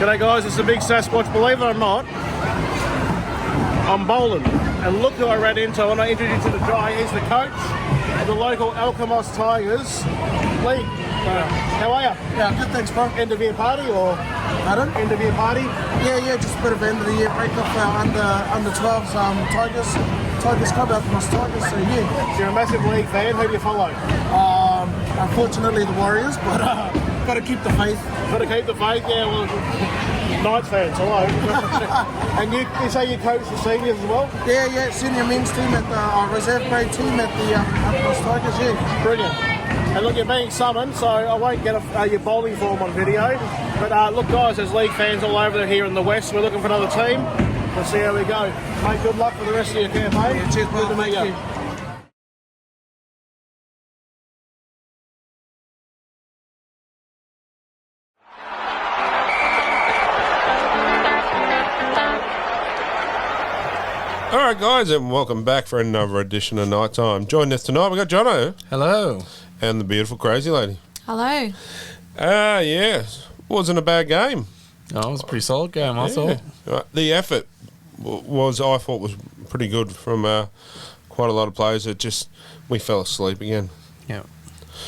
G'day guys, it's the Big Sasquatch. Believe it or not, I'm bowling. And look who I ran into when I introduced you to Jai. He's the coach of the local Alkimos Tigers League. How are you? Yeah, good, thanks, bro. End of year party or? Pardon? End of year party? Yeah, just a bit of end of the year break off our under 12s Tigers Club, Alkimos Tigers, so yeah. So you're a massive league fan. Who do you follow? Unfortunately, the Warriors, but got to keep the faith. Got to keep the faith, yeah. Well, Knights fans, hello. And you say you coach the seniors as well? Yeah, senior men's team at the reserve grade team at the Alkimos Tigers, yeah. Brilliant. And look, you're being summoned, so I won't get your bowling form on video. But look, guys, there's league fans all over here in the West. We're looking for another team. We'll see how we go. Mate, good luck for the rest of your campaign. Yeah, cheers, good to meet you. Alright guys, and welcome back for another edition of Nighttime. Joining us tonight, we got Jono. Hello. And the beautiful Crazy Lady. Hello. Yeah, wasn't a bad game. No, it was a pretty solid game, I thought. The effort I thought was pretty good from quite a lot of players. We fell asleep again. Yeah.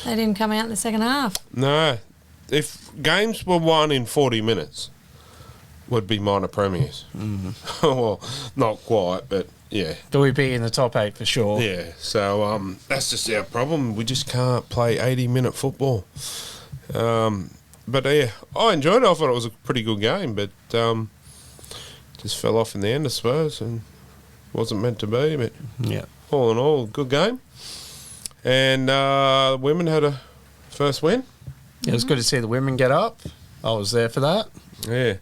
They didn't come out in the second half. No, if games were won in 40 minutes, would be minor premiers. Mm-hmm. Well, not quite, but yeah. Do we be in the top 8 for sure? Yeah, so that's just our problem. We just can't play 80-minute football. But yeah, I enjoyed it. I thought it was a pretty good game, but just fell off in the end, I suppose, and wasn't meant to be. But yeah, all in all, good game. And the women had a first win. It was good to see the women get up. I was there for that. Yeah.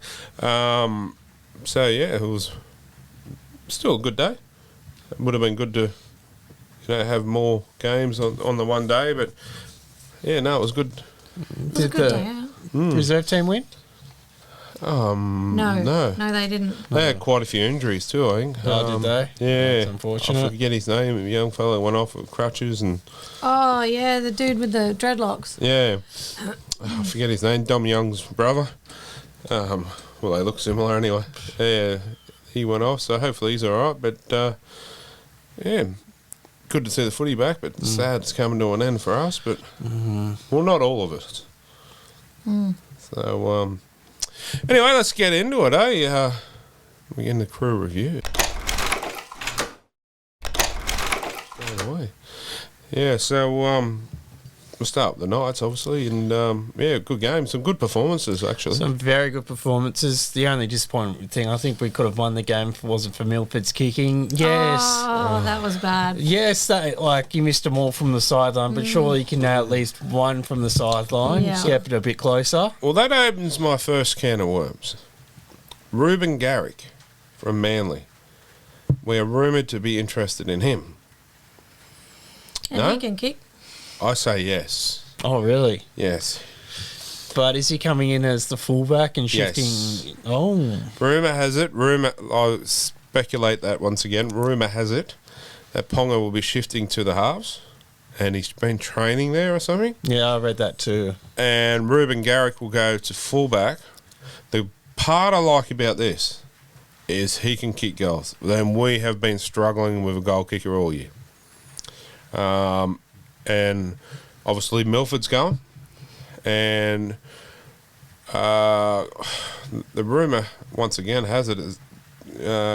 So yeah, it was still a good day. It would have been good to, have more games on the one day, but yeah, no, it was good. It was a good day, yeah. Reserve team win? No, they didn't. They had quite a few injuries too, I think. Oh, did they? Yeah. That's unfortunate. I forget his name. A young fellow went off with crutches and... Oh, yeah, the dude with the dreadlocks. Yeah. I forget his name. Dom Young's brother. Well, they look similar anyway. Yeah, he went off, so hopefully he's all right. But, yeah, good to see the footy back, but sad it's coming to an end for us. But, well, not all of us. So, anyway, let's get into it, eh? We're getting the crew review. Anyway. Yeah, so, we'll start with the Knights, obviously, and, yeah, good game. Some good performances, actually. Some very good performances. The only disappointing thing, I think we could have won the game if it wasn't for Milford's kicking. Yes. Oh, that was bad. Yes, you missed them all from the sideline, but surely you can nail at least one from the sideline. Yeah. Step it a bit closer. Well, that opens my first can of worms. Ruben Garrick from Manly. We are rumoured to be interested in him. And No? he can kick. I say yes. Oh, really? Yes. But is he coming in as the fullback and shifting? Yes. Oh. Rumour has it, I speculate that once again, rumour has it that Ponga will be shifting to the halves and he's been training there or something. Yeah, I read that too. And Ruben Garrick will go to fullback. The part I like about this is he can kick goals. Then we have been struggling with a goal kicker all year. And obviously Milford's going. And the rumour, once again, has it is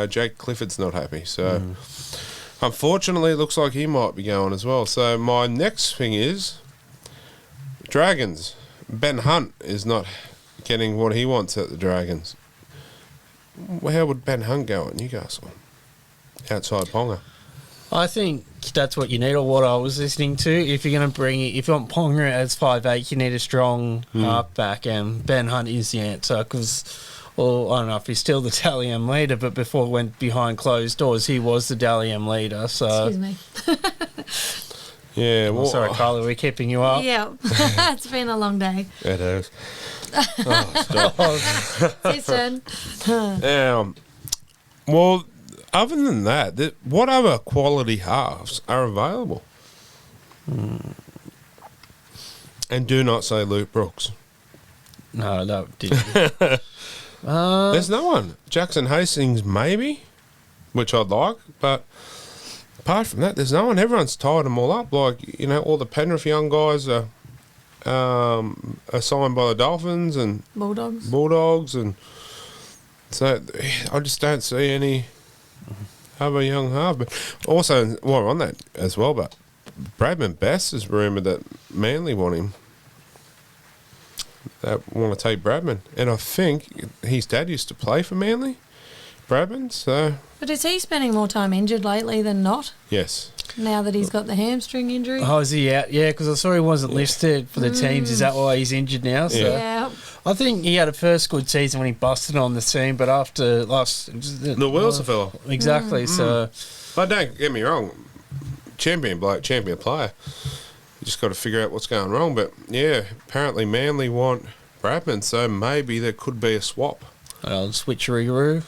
Jake Clifford's not happy. So, unfortunately, it looks like he might be going as well. So, my next thing is Dragons. Ben Hunt is not getting what he wants at the Dragons. How would Ben Hunt go at Newcastle? Outside Ponga. I think that's what you need, or what I was listening to. If you're going to if you want Ponga as 5'8", you need a strong halfback, and Ben Hunt is the answer, because, well, I don't know if he's still the Dally M leader, but before he went behind closed doors, he was the Dally M leader, so... Excuse me. Yeah, well... sorry, Carly, we're keeping you up. Yeah, it's been a long day. It is. Oh, stop. It's his turn. Well... Other than that, what other quality halves are available? And do not say Luke Brooks. No, that didn't. There's no one. Jackson Hastings, maybe, which I'd like, but apart from that, there's no one. Everyone's tied them all up. Like, you know, all the Penrith young guys are signed by the Dolphins and Bulldogs. and so I just don't see any other young half. But also, while we're on that as well, but Bradman Bass is rumoured that Manly want him. They want to take Bradman, and I think his dad used to play for Manly, Bradman. So But is he spending more time injured lately than not? yes, Now that he's got the hamstring injury? Oh, is he out? Yeah, because I saw he wasn't listed for the teams. Is that why he's injured now? So Yeah. I think he had a first good season when he busted on the scene, but after last... the wheels have fell off. Exactly, so... But don't get me wrong, champion bloke, champion player. You just got to figure out what's going wrong. But yeah, apparently Manly want Bradman, so maybe there could be a swap. Switcheroo.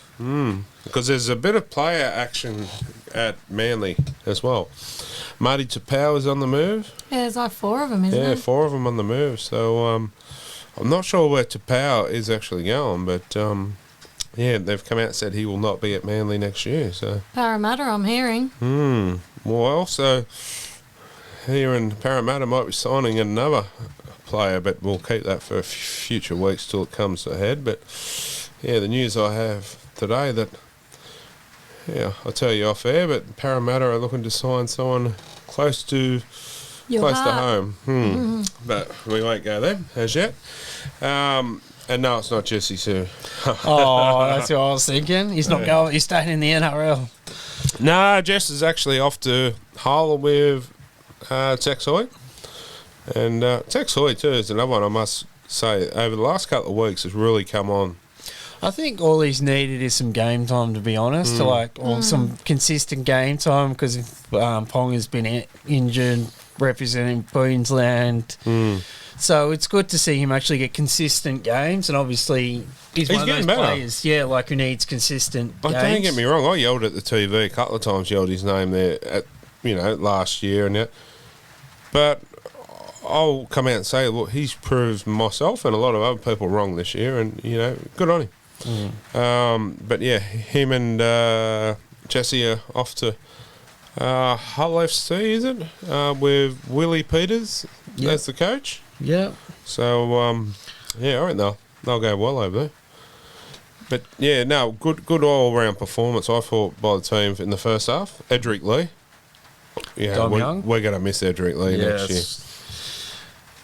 Because there's a bit of player action at Manly as well. Marty Tapau is on the move. Yeah, there's like 4 of them, isn't Yeah, there? 4 of them on the move. So I'm not sure where Tapau is actually going, but yeah, they've come out and said he will not be at Manly next year. So Parramatta, I'm hearing. well, also here in Parramatta might be signing another player, but we'll keep that for future weeks till it comes ahead. But yeah, the news I have today that, yeah, I'll tell you off air, but Parramatta are looking to sign someone close to Your heart. home. But we won't go there as yet. And no, it's not Jesse Sue. Oh, that's what I was thinking. He's not going... He's staying in the NRL. No, Jess is actually off to Harlem with Tex Hoy. And Tex Hoy, too, is another one I must say. Over the last couple of weeks has really come on. I think all he's needed is some game time, to be honest, or some consistent game time, because Pong has been injured representing Queensland. So it's good to see him actually get consistent games, and obviously he's one of getting those better. players, like who needs consistent But games. don't get me wrong, I yelled at the TV a couple of times, yelled his name there at, last year and that. But I'll come out and say, look, he's proved myself and a lot of other people wrong this year, and, good on him. But yeah, him and Jesse are off to Hull FC, is it? With Willie Peters as the coach. Yeah. So, yeah, I reckon they'll go well over there. But yeah, no, good all-round performance, I thought, by the team in the first half. Edric Lee. Yeah, Dom Young. we're going to miss Edric Lee next year.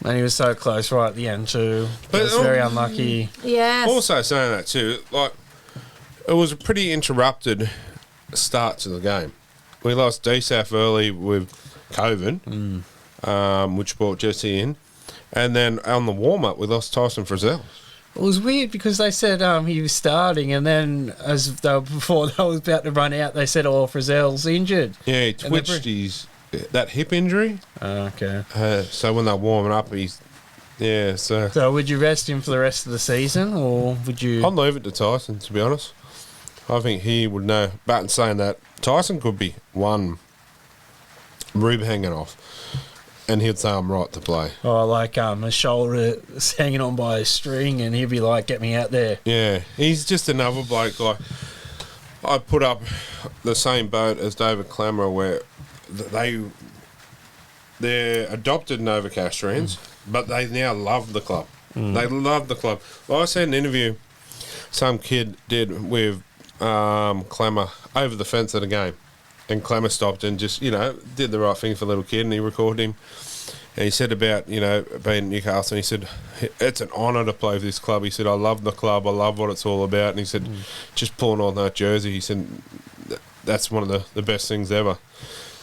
And he was so close right at the end too. But It was very unlucky. Yes. Also saying that too, like, it was a pretty interrupted start to the game. We lost DSAF early with COVID, which brought Jesse in. And then on the warm-up, we lost Tyson Frizzell. It was weird because they said he was starting, and then before they were about to run out, they said, Frizzell's injured. Yeah, he twitched that hip injury. Okay. So when they're warming up, so So would you rest him for the rest of the season, or would you... I'll leave it to Tyson, to be honest. I think he would know. But in saying that, Tyson could be one rib hanging off, and he'd say, I'm right to play. Or like a shoulder that's hanging on by a string, and he'd be like, get me out there. Yeah, he's just another bloke. Like, I put up the same boat as David Clammer, where they're adopted Novocastrians, but they now love the club. They love the club. Well, I saw an interview some kid did with Clammer over the fence at a game, and Clammer stopped and just did the right thing for the little kid, and he recorded him. And he said about being at Newcastle, and he said it's an honour to play for this club. He said I love the club, I love what it's all about, and he said just pulling on that jersey, he said that's one of the best things ever.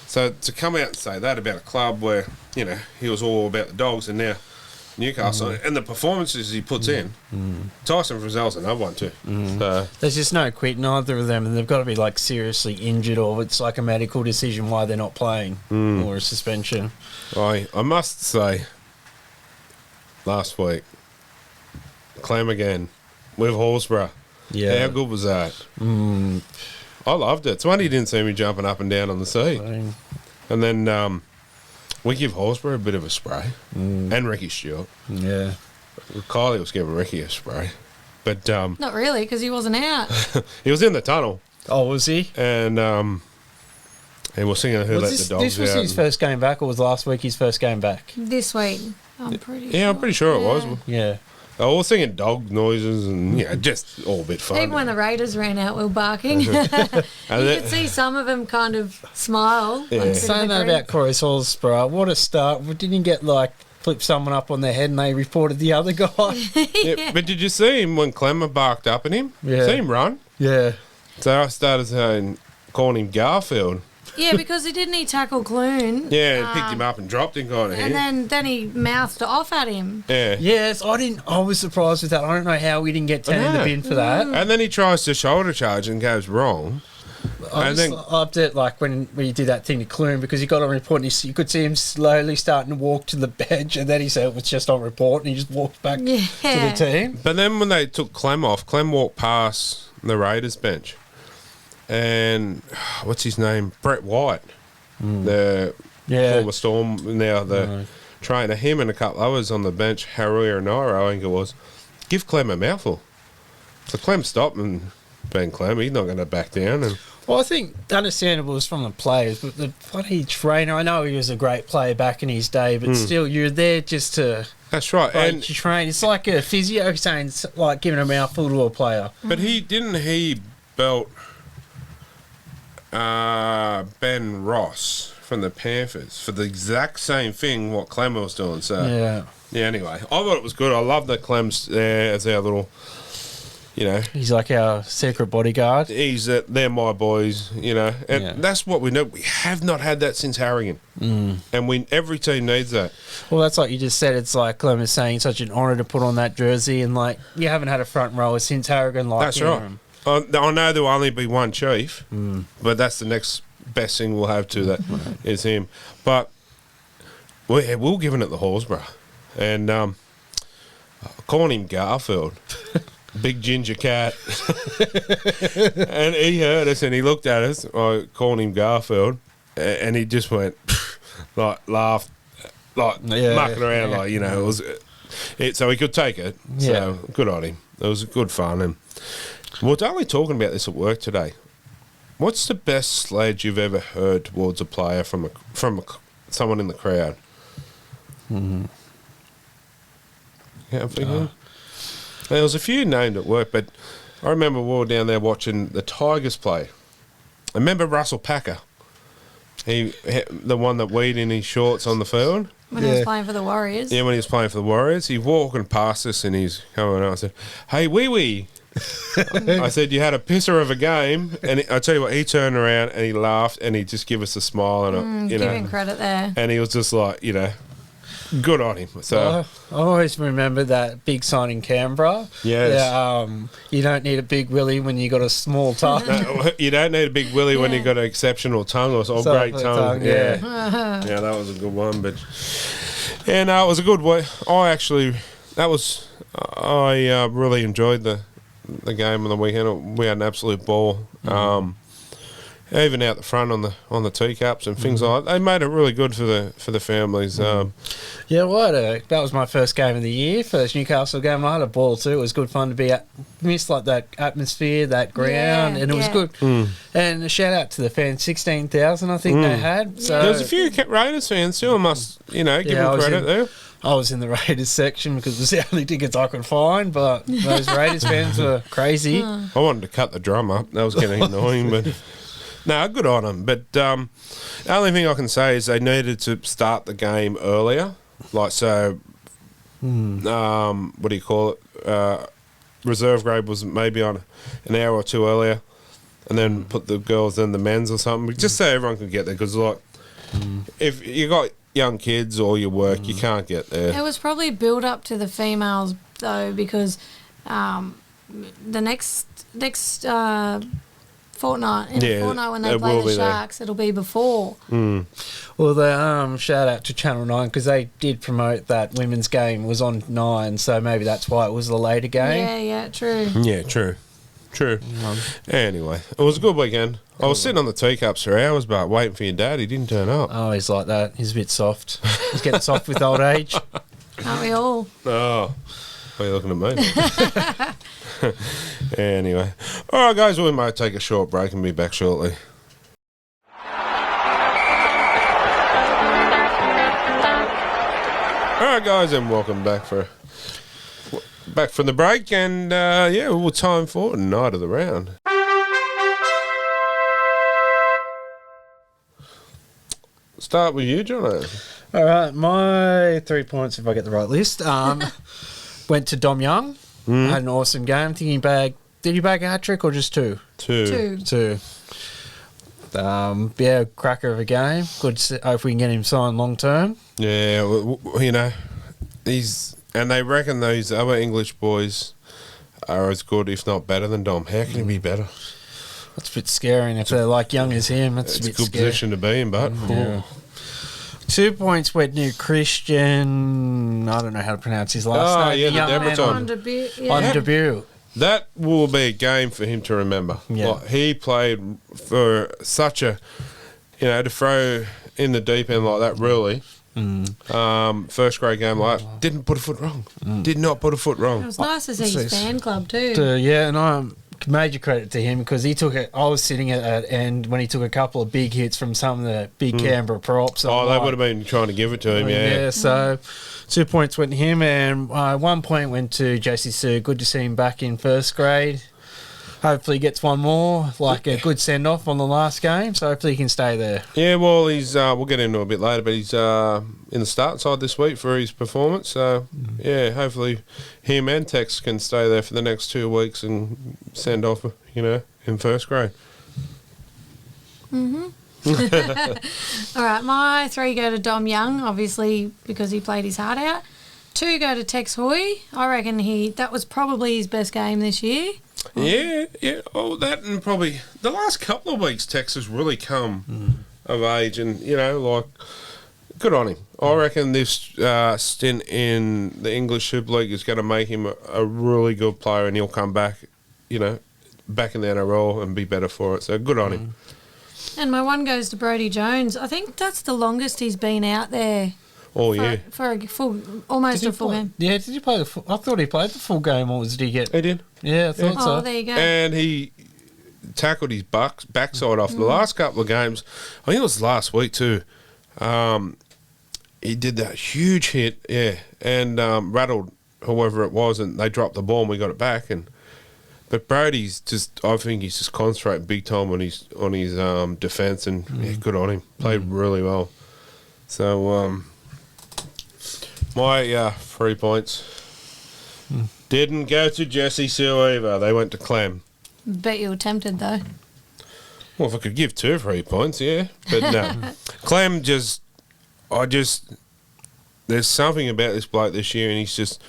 So to come out and say that about a club where he was all about the Dogs, and now Newcastle and the performances he puts in, Tyson Frizzell's another one too. So, There's just no quitting either of them, and they've got to be like seriously injured, or it's like a medical decision why they're not playing, or a suspension. I must say, last week, Clam again with Hallsborough. Yeah. How good was that? I loved it. It's one he didn't see me jumping up and down on the sea. And then we give Hallsborough a bit of a spray, and Ricky Stewart. Yeah. Kylie was giving Ricky a spray. But Not really, because he wasn't out. he was in the tunnel, Oh, was he? and we're singing "Who Let the Dogs This was Out." his first game back, or was last week his first game back? This week. I'm pretty Yeah, I'm pretty sure it was. Yeah. We're singing dog noises and just all a bit fun. Even when the Raiders ran out, we were barking. you then- could see some of them kind of smile. Yeah. on a bit of Saying a that grin. about Corey Salisbury, what a start. Didn't he get, like, flip someone up on their head and they reported the other guy? Yeah, but did you see him when Clemmer barked up at him? Yeah. See him run? Yeah. So I started calling him Garfield. Yeah, because he didn't he tackle Clune. Yeah, and picked him up and dropped him kind of And here. then he mouthed off at him. Yeah. Yes, I was surprised with that. I don't know how we didn't get 10 in the know. bin for that. And then he tries to shoulder charge and goes wrong. I And just then- loved it, like when he did that thing to Clune, because he got on report and you could see him slowly starting to walk to the bench, and then he said it was just on report, and he just walked back to the team. But then when they took Clem off, Clem walked past the Raiders bench. And what's his name? Brett White. The Yeah. former Storm, now the trainer. Him and a couple others on the bench, Haruya and Nairo, I think it was. Give Clem a mouthful. So Clem stopped, and being Clem, he's not going to back down. And Well, I think understandable was from the players, but the bloody trainer, I know he was a great player back in his day, but still, you're there just to that's right. like, And you train. It's like a physio saying, like, giving a mouthful to a player. but he belt Ben Ross from the Panthers for the exact same thing what Clem was doing. So Yeah. anyway, I thought it was good. I love that Clem's there as our little, He's like our secret bodyguard. they're my boys, and Yeah. that's what we know. We have not had that since Harrigan, and every team needs that. Well, that's like you just said. It's like Clem is saying, such an honour to put on that jersey, and like you haven't had a front rower since Harrigan. Like That's right. I know there'll only be one chief, but that's the next best thing we'll have to that is him. But we're giving it the Horsburgh, and calling him Garfield, big ginger cat, and he heard us and he looked at us. I called him Garfield, and he just went like laughed, like mucking around, like it was. So he could take it. So good on him. It was good fun and. We're only talking about this at work today. What's the best sledge you've ever heard towards a player from someone in the crowd? Yeah, I'm thinking. There was a few named at work, but I remember we were down there watching the Tigers play. I remember Russell Packer. The one that weed in his shorts on the field. When he was playing for the Warriors. Yeah, when he was playing for the Warriors, he walking past us and he's coming out. I said, "Hey, wee wee." I said, "You had a pisser of a game," and I tell you what, he turned around and he laughed and he just gave us a smile and Give him credit there. and he was just like, good on him. So I always remember that big sign in Canberra. Yes. Yeah, you don't need a big willy when you got a small tongue. you don't need a big willy when Yeah. you got an exceptional tongue or So great the tongue. tongue, Yeah, yeah, that was a good one. But yeah, no, it was a good way. I really enjoyed the game on the weekend. We had an absolute ball. Even out the front on the teacups and things like that. They made it really good for the families. Yeah, well, that was my first game of the year, first Newcastle game. I had a ball too. It was good fun to be missed like that atmosphere, that ground, Yeah, and it was yeah. good. And a shout out to the fans, 16,000 I think they had. So There was a few Raiders fans too. I must, give I them was credit in- there. I was in the Raiders section because it was the only tickets I could find, but those Raiders fans were crazy. I wanted to cut the drum up. That was getting annoying, but no, good on them. But the only thing I can say is they needed to start the game earlier. Like, so, what do you call it? Reserve grade was maybe on an hour or two earlier, and then put the girls in the men's or something, just so everyone could get there. Because, like, if you got young kids or you work, you can't get there. It was probably build up to the females though, because the next fortnight in a fortnight when they it play will the be there. Sharks, it'll be before. Well, the shout out to Channel 9 because they did promote that women's game was on 9, so maybe that's why it was the later game. Yeah, true. Yeah, true. Anyway, it was a good weekend. I was sitting on the teacups for hours, but waiting for your dad. He didn't turn up. Oh, he's like that. He's a bit soft. He's getting soft with old age. Aren't we all? Oh, Why are you looking at me? Anyway. All right, guys, we might take a short break and be back shortly. All right, guys, and welcome back from the break, and well, time for night of the round. Start with you, John. All right, my 3 points, if I get the right list, went to Dom Young. Had an awesome game. Did he bag a hat-trick or just two? Two. Two. Cracker of a game. Good to hope we can get him signed long-term. Yeah, you know, and they reckon those other English boys are as good, if not better, than Dom. How can he be better? That's a bit scary, and if they're like young as him, that's It's a a bit good scary. position to be in, but Yeah. 2 points went to Christian. I don't know how to pronounce his last name. yeah, the young man Debreton. On debut, on yeah. debut. that will be a game for him to remember. Yeah. Like, he played for such a, to throw in the deep end like that, really. First grade game like that, didn't put a foot wrong. Did not put a foot It wrong. was nice to see his fan club too. And I'm major credit to him because he took it. I was sitting at that end when he took a couple of big hits from some of the big Canberra props. Oh, they would have been trying to give it to him, yeah. So 2 points went to him, and 1 point went to Jesse Sue. Good to see him back in first grade. Hopefully, he gets one more, like a good send off on the last game. So hopefully, he can stay there. Yeah, well, he's. We'll get into it a bit later, but he's in the start side this week for his performance. So, yeah, hopefully, him and Tex can stay there for the next 2 weeks and send off, in first grade. All right, my 3 go to Dom Young, obviously because he played his heart out. 2 go to Tex Hoy. I reckon that was probably his best game this year. Yeah. Oh, that and probably the last couple of weeks, Tex has really come of age, and good on him. I reckon this stint in the English Super League is going to make him a really good player, and he'll come back, back in the NRL and be better for it. So good on him. And my 1 goes to Brodie Jones. I think that's the longest he's been out there Oh yeah, for a full, almost a full game. Yeah, did you play the full? I thought he played the full game, or did he get? he did, Yeah, I thought Oh, so. there you go. and he tackled his backside off the last couple of games. I think it was last week too. He did that huge hit, and rattled whoever it was, and they dropped the ball, and we got it back. But Brodie's I think he's just concentrating big time on his defence, and good on him. Played really well. So my 3 points didn't go to Jesse Sue either. They went to Clem. Bet you were tempted though. Well, if I could give 2 3 points, yeah. But no. Clem there's something about this bloke this year, and he's just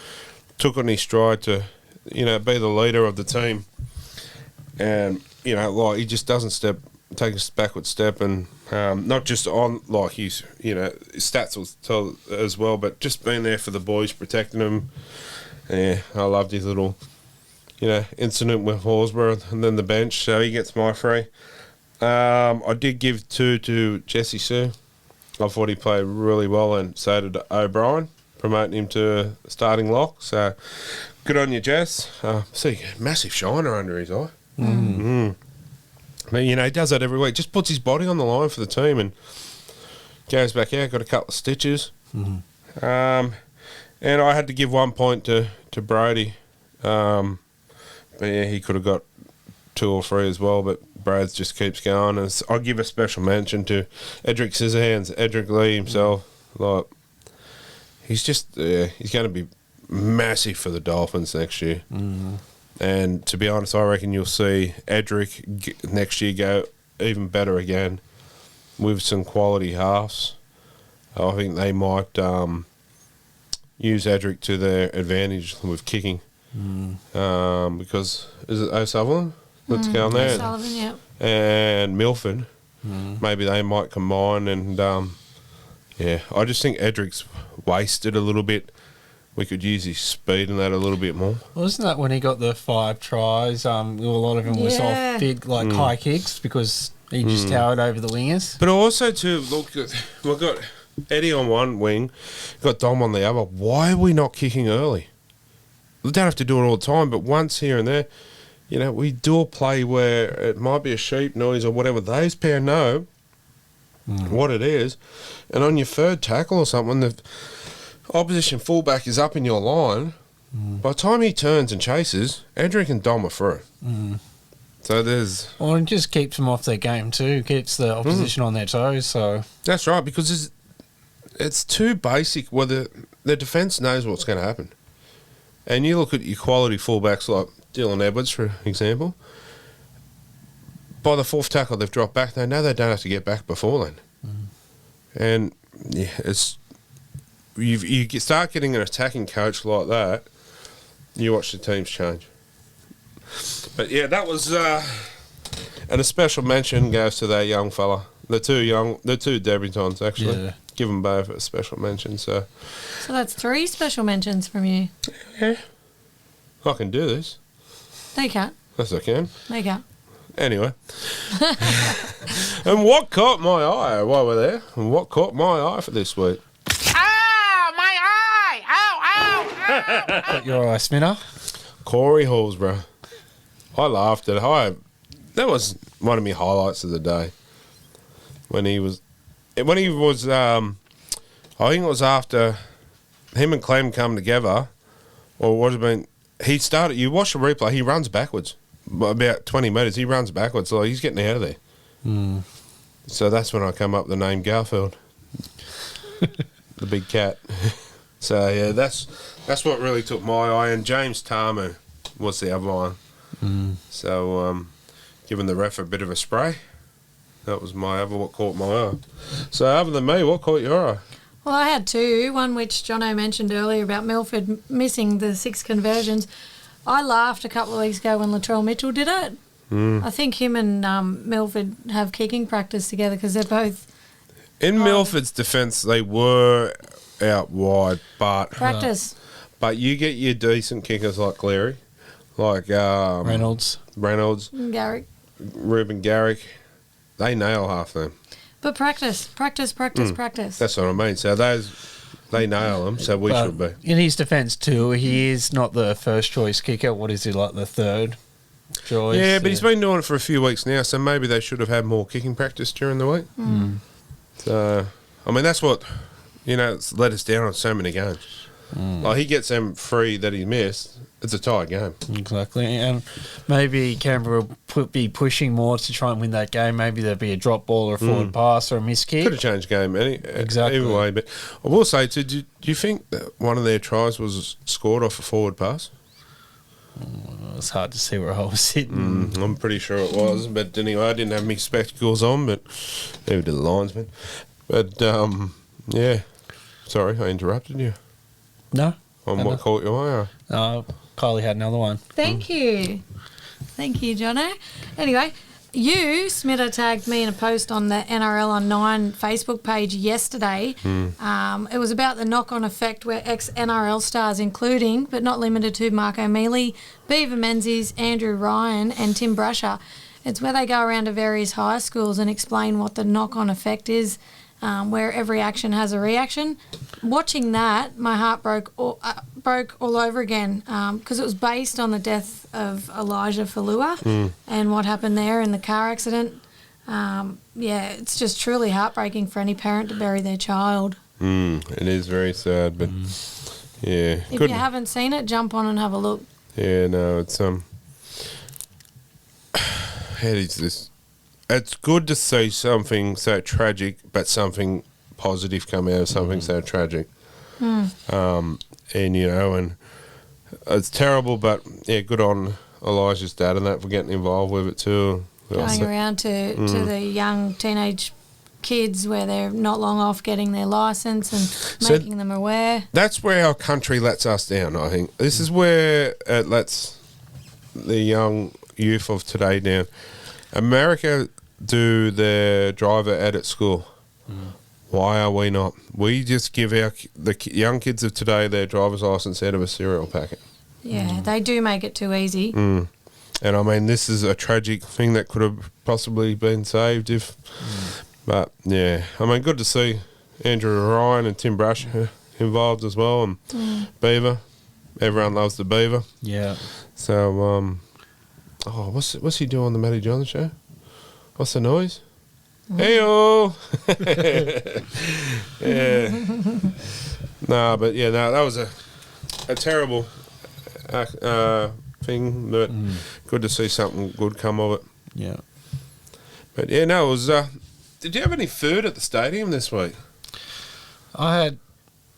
took on his stride to, be the leader of the team. And, he just doesn't take a backward step, and not just on, his stats will tell as well, but just being there for the boys, protecting them. Yeah, I loved his little, incident with Horsburgh and then the bench, so he gets my 3. I did give 2 to Jesse Sue. I thought he played really well, and so did O'Brien, promoting him to starting lock. So good on you, Jess. See, massive shiner under his eye. But, he does that every week. Just puts his body on the line for the team and goes back out, got a couple of stitches. And I had to give 1 point to Brodie. But, yeah, he could have got 2 or 3 as well, but Brad's just keeps going. And I'll give a special mention to Edric Scissorhands, Edric Lee himself. He's just, he's going to be massive for the Dolphins next year. And to be honest, I reckon you'll see Edric next year go even better again with some quality halves. I think they might use Edric to their advantage with kicking. Because, is it O'Sullivan that's going there? O'Sullivan, yeah. And Milford. Maybe they might combine, and I just think Edric's wasted a little bit. We could use his speed and that a little bit more. Wasn't that when he got the 5 tries? A lot of them was Yeah. off big, high kicks because he just towered over the wingers. But also too, look, we've got Eddie on one wing, got Dom on the other. Why are we not kicking early? we don't have to do it all the time, but once here and there, you know, we do a play where it might be a sheep noise or whatever. Those pair know what it is, and on your third tackle or something, the opposition fullback is up in your line. By the time he turns and chases, Andrew can dom her through. So there's... Well, it just keeps them off their game too. Keeps the opposition on their toes. So That's right, because it's too basic. Well, the defence knows what's going to happen. And you look at your quality fullbacks like Dylan Edwards, for example. By the fourth tackle, they've dropped back. They know they don't have to get back before then. And yeah, it's you start getting an attacking coach like that, you watch the teams change. But yeah, that was and a special mention goes to that young fella. The two debutants actually. Yeah. Give them both a special mention. So that's 3 special mentions from you. yeah, I can do this. No, you can't. Yes, I can. No, you can't. Anyway. And what caught my eye while we're there? And what caught my eye for this week? got your eye, Sminner. Corey Hallsborough. I laughed at that was one of my highlights of the day. When he was I think it was after him and Clem come together, or what have been, he started, you watch the replay, he runs backwards. About 20 metres, he runs backwards, so he's getting out of there. So that's when I come up with the name Garfield. The big cat. So yeah, that's what really took my eye. And James Tamu was the other one. So giving the ref a bit of a spray. That was what caught my eye. So other than me, what caught your eye? Well, I had 2. One which Jono mentioned earlier about Milford missing the 6 conversions. I laughed a couple of weeks ago when Latrell Mitchell did it. I think him and Milford have kicking practice together because they're both... In Milford's defence, they were out wide, but... Practice. But you get your decent kickers like Cleary, like Reynolds. Garrick. Ruben Garrick. They nail half them. But practice. Practice. That's what I mean. So they nail them, so we should be. In his defence too, he is not the first choice kicker. What is he, like the third choice? Yeah, but he's been doing it for a few weeks now, so maybe they should have had more kicking practice during the week. So, I mean, that's what, it's let us down on so many games. Like, he gets them 3 that he missed. It's a tight game. Exactly. And maybe Canberra will be pushing more to try and win that game. Maybe there'll be a drop ball or a forward pass or a missed kick. Could have changed the game Exactly. either way. But I will say, too, do you think that one of their tries was scored off a forward pass? It's hard to see where I was sitting. I'm pretty sure it was. But anyway, I didn't have my spectacles on, but maybe the linesman. But, yeah. Sorry, I interrupted you. No. On what caught your eye? Kylie had another one. Thank you. Thank you, Jono. Anyway, you, Smitter, tagged me in a post on the NRL on 9 Facebook page yesterday. It was about the knock-on effect where ex-NRL stars, including, but not limited to, Mark O'Mealy, Beaver Menzies, Andrew Ryan and Tim Brasher. It's where they go around to various high schools and explain what the knock-on effect is, where every action has a reaction. Watching that, my heart broke all over again because it was based on the death of Elijah Falua and what happened there in the car accident. It's just truly heartbreaking for any parent to bury their child. It is very sad, but yeah. If you haven't seen it, jump on and have a look. Yeah, no, it's how is this? It's good to see something so tragic, but something positive come out of something so tragic. And it's terrible, but yeah, good on Elijah's dad and that for getting involved with it too. Going around to the young teenage kids where they're not long off getting their licence and making them aware. That's where our country lets us down, I think. This is where it lets the young youth of today down. America do their driver ed at school. Why are we not? We just give the young kids of today their driver's license out of a cereal packet. Yeah, they do make it too easy. And I mean, this is a tragic thing that could have possibly been saved if... But, yeah, I mean, good to see Andrew Ryan and Tim Brasher involved as well, and Beaver. Everyone loves the Beaver. Yeah. So, what's he doing on the Matty Johns show? What's the noise? Hey-o! Yeah. But that was a terrible thing, but good to see something good come of it. Yeah. But yeah, no, it was. Did you have any food at the stadium this week? I had.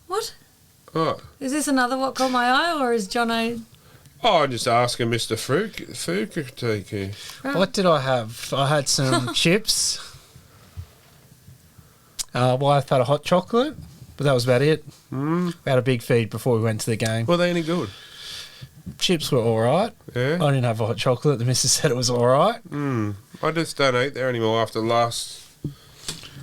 What? Oh, Is this another What Caught My Eye, or is Jono... I'm just asking Mr. Food critique here. What did I have? I had some chips. Wife had a hot chocolate, but that was about it. We had a big feed before we went to the game. Were they any good? Chips were all right. Yeah. I didn't have a hot chocolate. The missus said it was all right. I just don't eat there anymore after the last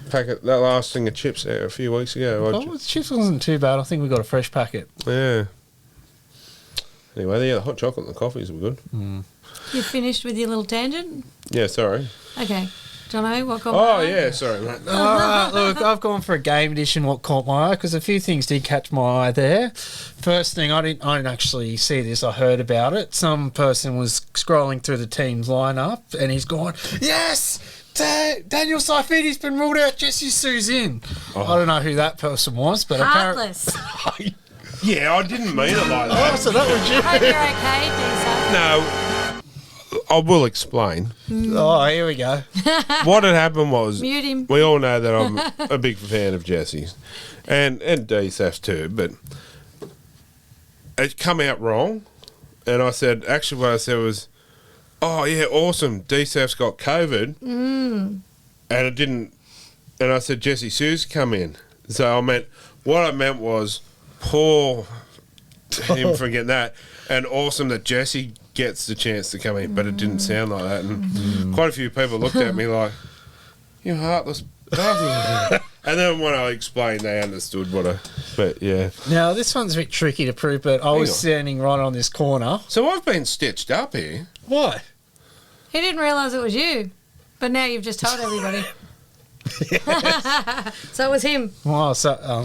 that last thing of chips there a few weeks ago. The chips wasn't too bad. I think we got a fresh packet. Yeah. Anyway, the hot chocolate and the coffees were good. You finished with your little tangent? Yeah, sorry. Okay. Jono, What Caught My Eye? Oh, yeah, sorry, mate. Look, I've gone for a game edition. What caught my eye? Because a few things did catch my eye there. First thing, I didn't actually see this. I heard about it. Some person was scrolling through the team's lineup, and he's gone, "Yes, Daniel Saifiti's been ruled out. Jesse Sue's in." I don't know who that person was, but apparently, Heartless. Yeah, I didn't mean it like that. so that was you. Hope you're okay, Disa. No, I will explain. Oh, here we go. What had happened was, Mute him. we all know that I'm a big fan of Jesse's, and DSF too, but it come out wrong, and I said, actually what I said was, "Oh yeah, awesome, DSF's got COVID," and it didn't, and I said, "Jesse Sue's come in," so what I meant was, poor him for getting that, and awesome that Jesse gets the chance to come in, but it didn't sound like that, and quite a few people looked at me like, "You heartless bastard." And then when I explained, they understood but yeah. Now, this one's a bit tricky to prove, but I was standing right on this corner. So I've been stitched up here. Why? He didn't realise it was you, but now you've just told everybody. So it was him. Oh, I'm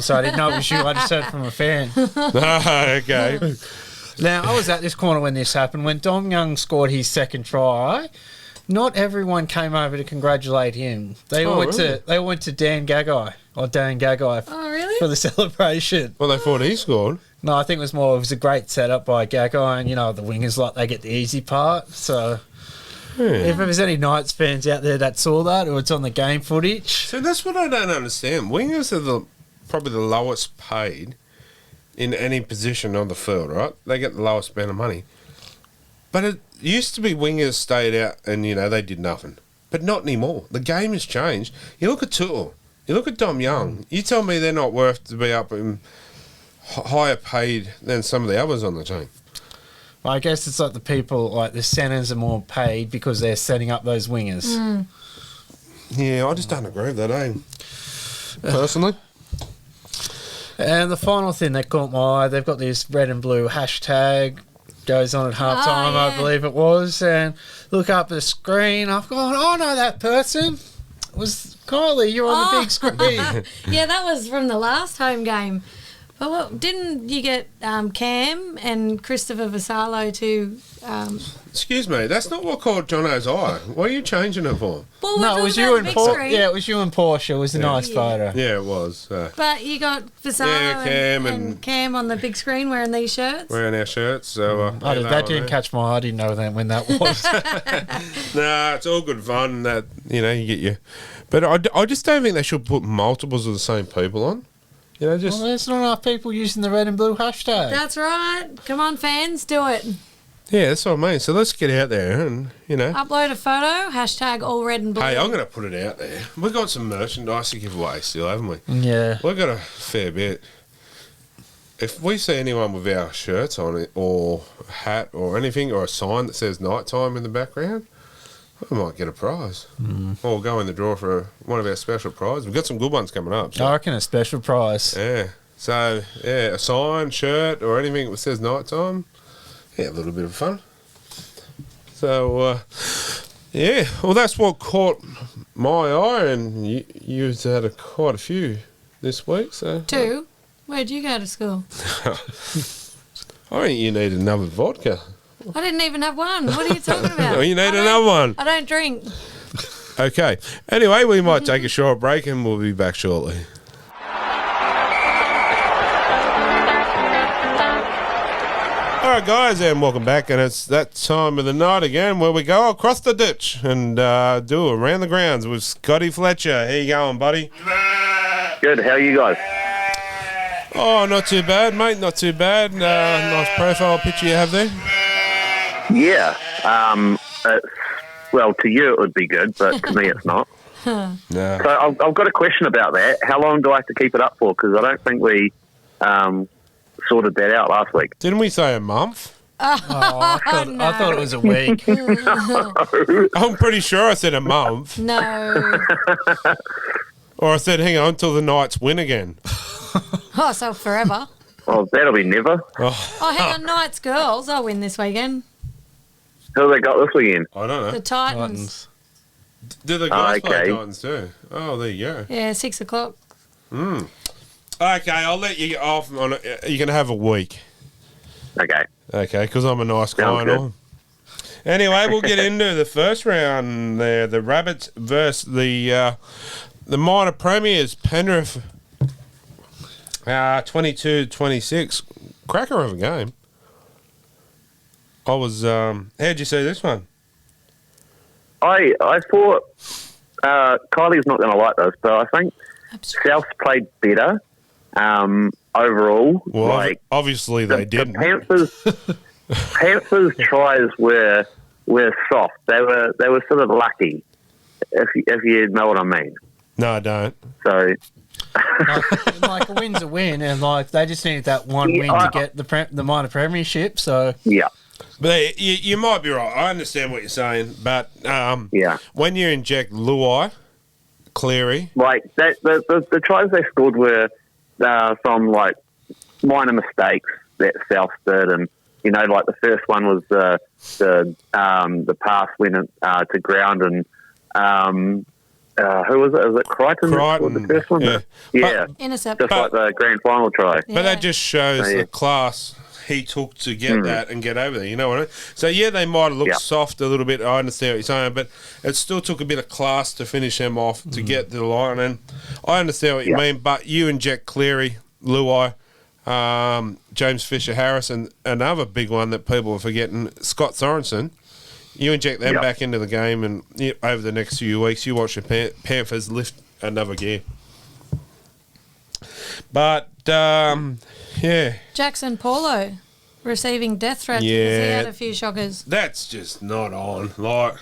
sorry, I didn't know it was you. I just heard from a fan. Okay. Now, I was at this corner when this happened. When Dom Young scored his second try, not everyone came over to congratulate him. They all went to Dan Gagai Oh, really? for the celebration. Well, they thought he scored. No, I think it was a great setup by Gagai, and the wingers they get the easy part. So if there's any Knights fans out there that saw that, or it's on the game footage, So that's what I don't understand. Wingers are probably the lowest paid in any position on the field, right? They get the lowest amount of money. But it used to be wingers stayed out and, they did nothing. But not anymore. The game has changed. You look at Tutul. You look at Dom Young. You tell me they're not worth to be up in higher paid than some of the others on the team. I guess it's like the people, like the centres are more paid because they're setting up those wingers. Yeah, I just don't agree with that, personally. And the final thing that caught my eye, they've got this red and blue hashtag, goes on at half time, yeah. I believe it was, and look up at the screen, I've gone, I know that person. It was Kylie, you're on the big screen. Yeah, that was from the last home game. But didn't you get Cam and Christopher Vassallo to... Excuse me, that's not what caught Jono's eye. What are you changing it for? Well, No, it was you and Porsche. Yeah, it was you and Porsche. It was a nice photo. Yeah, it was. But you got Vassallo Yeah, Cam and Cam on the big screen wearing these shirts. Wearing our shirts, so... That didn't catch my eye. I didn't know when that was. Nah, it's all good fun that, you get your... But I just don't think they should put multiples of the same people on. Just... Well, there's not enough people using the red and blue hashtag. That's right. Come on, fans, do it. Yeah, that's what I mean. So let's get out there and, Upload a photo, hashtag all red and blue. Hey, I'm going to put it out there. We've got some merchandise to give away still, haven't we? Yeah. We've got a fair bit. If we see anyone with our shirts on it, or a hat, or anything, or a sign that says nighttime in the background, we might get a prize. Or go in the draw for one of our special prizes. We've got some good ones coming up. So. I reckon a special prize. Yeah. So, a sign, shirt, or anything that says nighttime. Yeah, a little bit of fun. So, well, that's what caught my eye, and you've had quite a few this week. So 2. Where'd you go to school? I think you need another vodka. I didn't even have one. What are you talking about? Oh, you need I don't- another one. I don't drink. Okay. Anyway, we might take a short break and we'll be back shortly. All right, guys, and welcome back. And it's that time of the night again where we go across the ditch and do around the grounds with Scotty Fletcher. How you going, buddy? Good. How are you guys? Oh, not too bad, mate. Not too bad. Nice profile picture you have there. Yeah. Well, to you it would be good, but to me it's not. No. So I've got a question about that. How long do I have to keep it up for? Because I don't think we sorted that out last week. Didn't we say a month? I thought it was a week. I'm pretty sure I said a month. No. Or I said, hang on till the Knights win again. Oh, so forever. Oh, that'll be never. Oh, hang on, Knights girls. I'll win this weekend. Who have they got this weekend? I don't know. The Titans. Titans. Do the guys play okay. Titans too? Oh, there you go. Yeah, 6 o'clock. Okay, I'll let you get off. You can have a week. Okay. Okay, because I'm a nice guy Sounds and good. all. Anyway, we'll get into the first round there. The Rabbits versus the minor premiers, Penrith. 22-26. Cracker of a game. I was, how'd you see this one? I thought Kylie's not going to like this, but I think South played better overall. Well, like obviously they didn't. The Panthers tries were soft. They were sort of lucky, if you know what I mean. No, I don't. So Like a win's a win, and like they just needed that one Yeah, win to get the minor premiership. So yeah, But you might be right. I understand what you're saying, but yeah. when you inject Luai, Cleary, Like the tries they scored were from like minor mistakes that South did, and like the first one was the pass went to ground, and who was it? Was it Crichton? that scored the first one? yeah. Yeah, Intercept. just like the grand final try. But that Yeah. just shows Yeah. the class he took to get that and get over there. You know what I mean? So, yeah, they might have looked Yeah. soft a little bit. I understand what you're saying, but it still took a bit of class to finish them off to get to the line. And I understand what you Yeah. mean, but you inject Cleary, Luai, James Fisher-Harris, and another big one that people are forgetting, Scott Sorensen. You inject them Yeah. back into the game, and over the next few weeks, you watch the Panthers lift another gear. But, yeah, Jackson Paulo receiving death threats because he Yeah. had a few shockers. that's just not on. Like,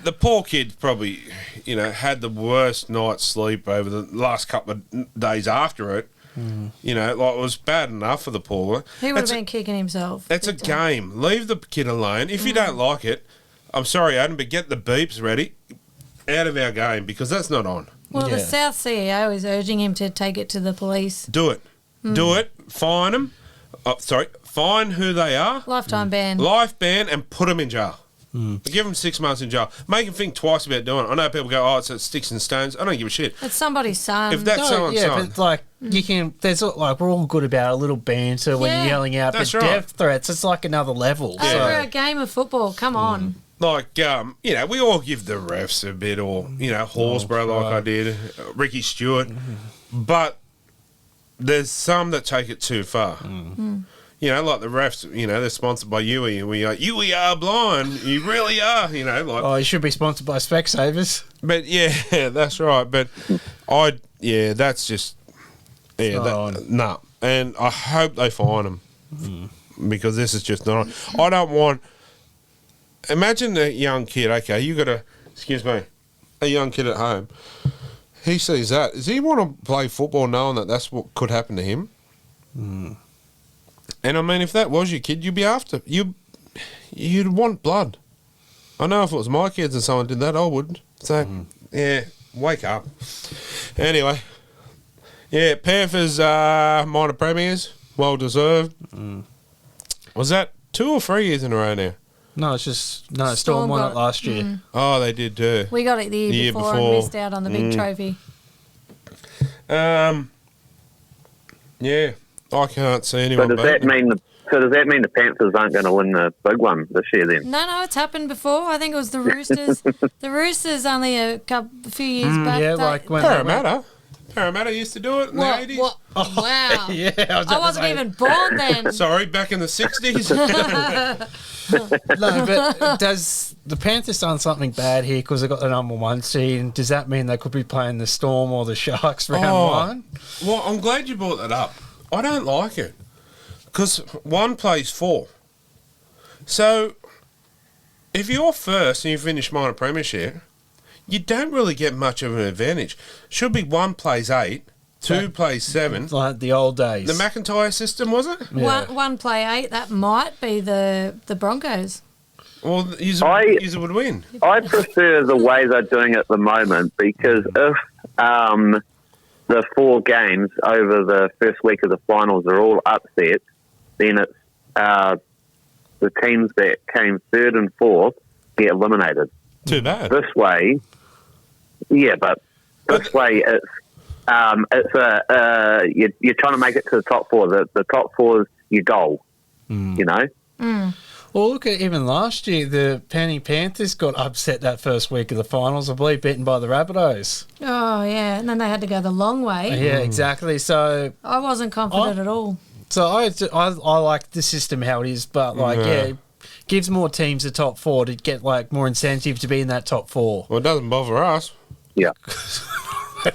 the poor kid probably, had the worst night's sleep over the last couple of days after it. Like, it was bad enough for the poor. He would have That's a- been kicking himself. That's a big time. game. Leave the kid alone. If you don't like it, I'm sorry, Adam, but get the beeps ready out of our game because that's not on. Well, the Yeah. South CEO is urging him to take it to the police. Do it. Do it. Fine them. Fine who they are. Lifetime ban. Life ban and put them in jail. Give them 6 months in jail. Make them think twice about doing it. I know people go, oh, it's sticks and stones. I don't give a shit. It's somebody's son. If that's someone's yeah, son. but like you can. There's like we're all good about a little banter when Yeah. you're yelling out, That's but right. death threats, it's like another level. Over So a game of football, come on. Like, we all give the refs a bit, or, Horsburgh like I did, Ricky Stewart. But there's some that take it too far. Like the refs, they're sponsored by Yui, and we're like, you are blind. You really are, like. oh, you should be sponsored by Specsavers. But, yeah, that's right. But, that's just, no. And I hope they fine them because this is just not on. I don't want. Imagine a young kid, okay, you got a young kid at home. He sees that. Does he want to play football knowing that that's what could happen to him? And I mean, if that was your kid, you'd be after. You'd want blood. I know if it was my kids and someone did that, I would. So, yeah, wake up. Anyway, yeah, Panthers minor premiers, well deserved. Was that 2 or 3 years in a row now? No, Storm Storm won got it last year. Oh, they did too. We got it the year before and missed out on the big trophy. Yeah, I can't see So anyone does that beating them. mean the Panthers aren't going to win the big one this year then? No, it's happened before. I think it was the Roosters. The Roosters only a few years back. yeah, they- like when Parramatta used to do it in the What? 80s. What? Wow. Yeah, I wasn't even born then. Sorry, back in the 60s. No, but does the Panthers done something bad here because they got the number 1 seed? And does that mean they could be playing the Storm or the Sharks round one? Well, I'm glad you brought that up. I don't like it because 1 plays 4. So if you're first and you finish minor premiership, you don't really get much of an advantage. Should be 1 plays 8, 2 plays 7. It's like the old days. The McIntyre system, was it? Yeah. One play 8. That might be the Broncos. Well, you would win. I prefer the way they're doing it at the moment because if the 4 games over the first week of the finals are all upset, then it's the teams that came 3rd and 4th get eliminated. Too bad. This way, yeah, but this way it's you're trying to make it to the top 4. The top 4 is your goal. You know. Well, look at even last year, the Penny Panthers got upset that first week of the finals, I believe, beaten by the Rabbitohs. Oh, yeah. And then they had to go the long way. Yeah, exactly. So I wasn't confident at all. I like the system how it is, but it gives more teams the top 4 to get like more incentive to be in that top 4. Well, it doesn't bother us. Yeah.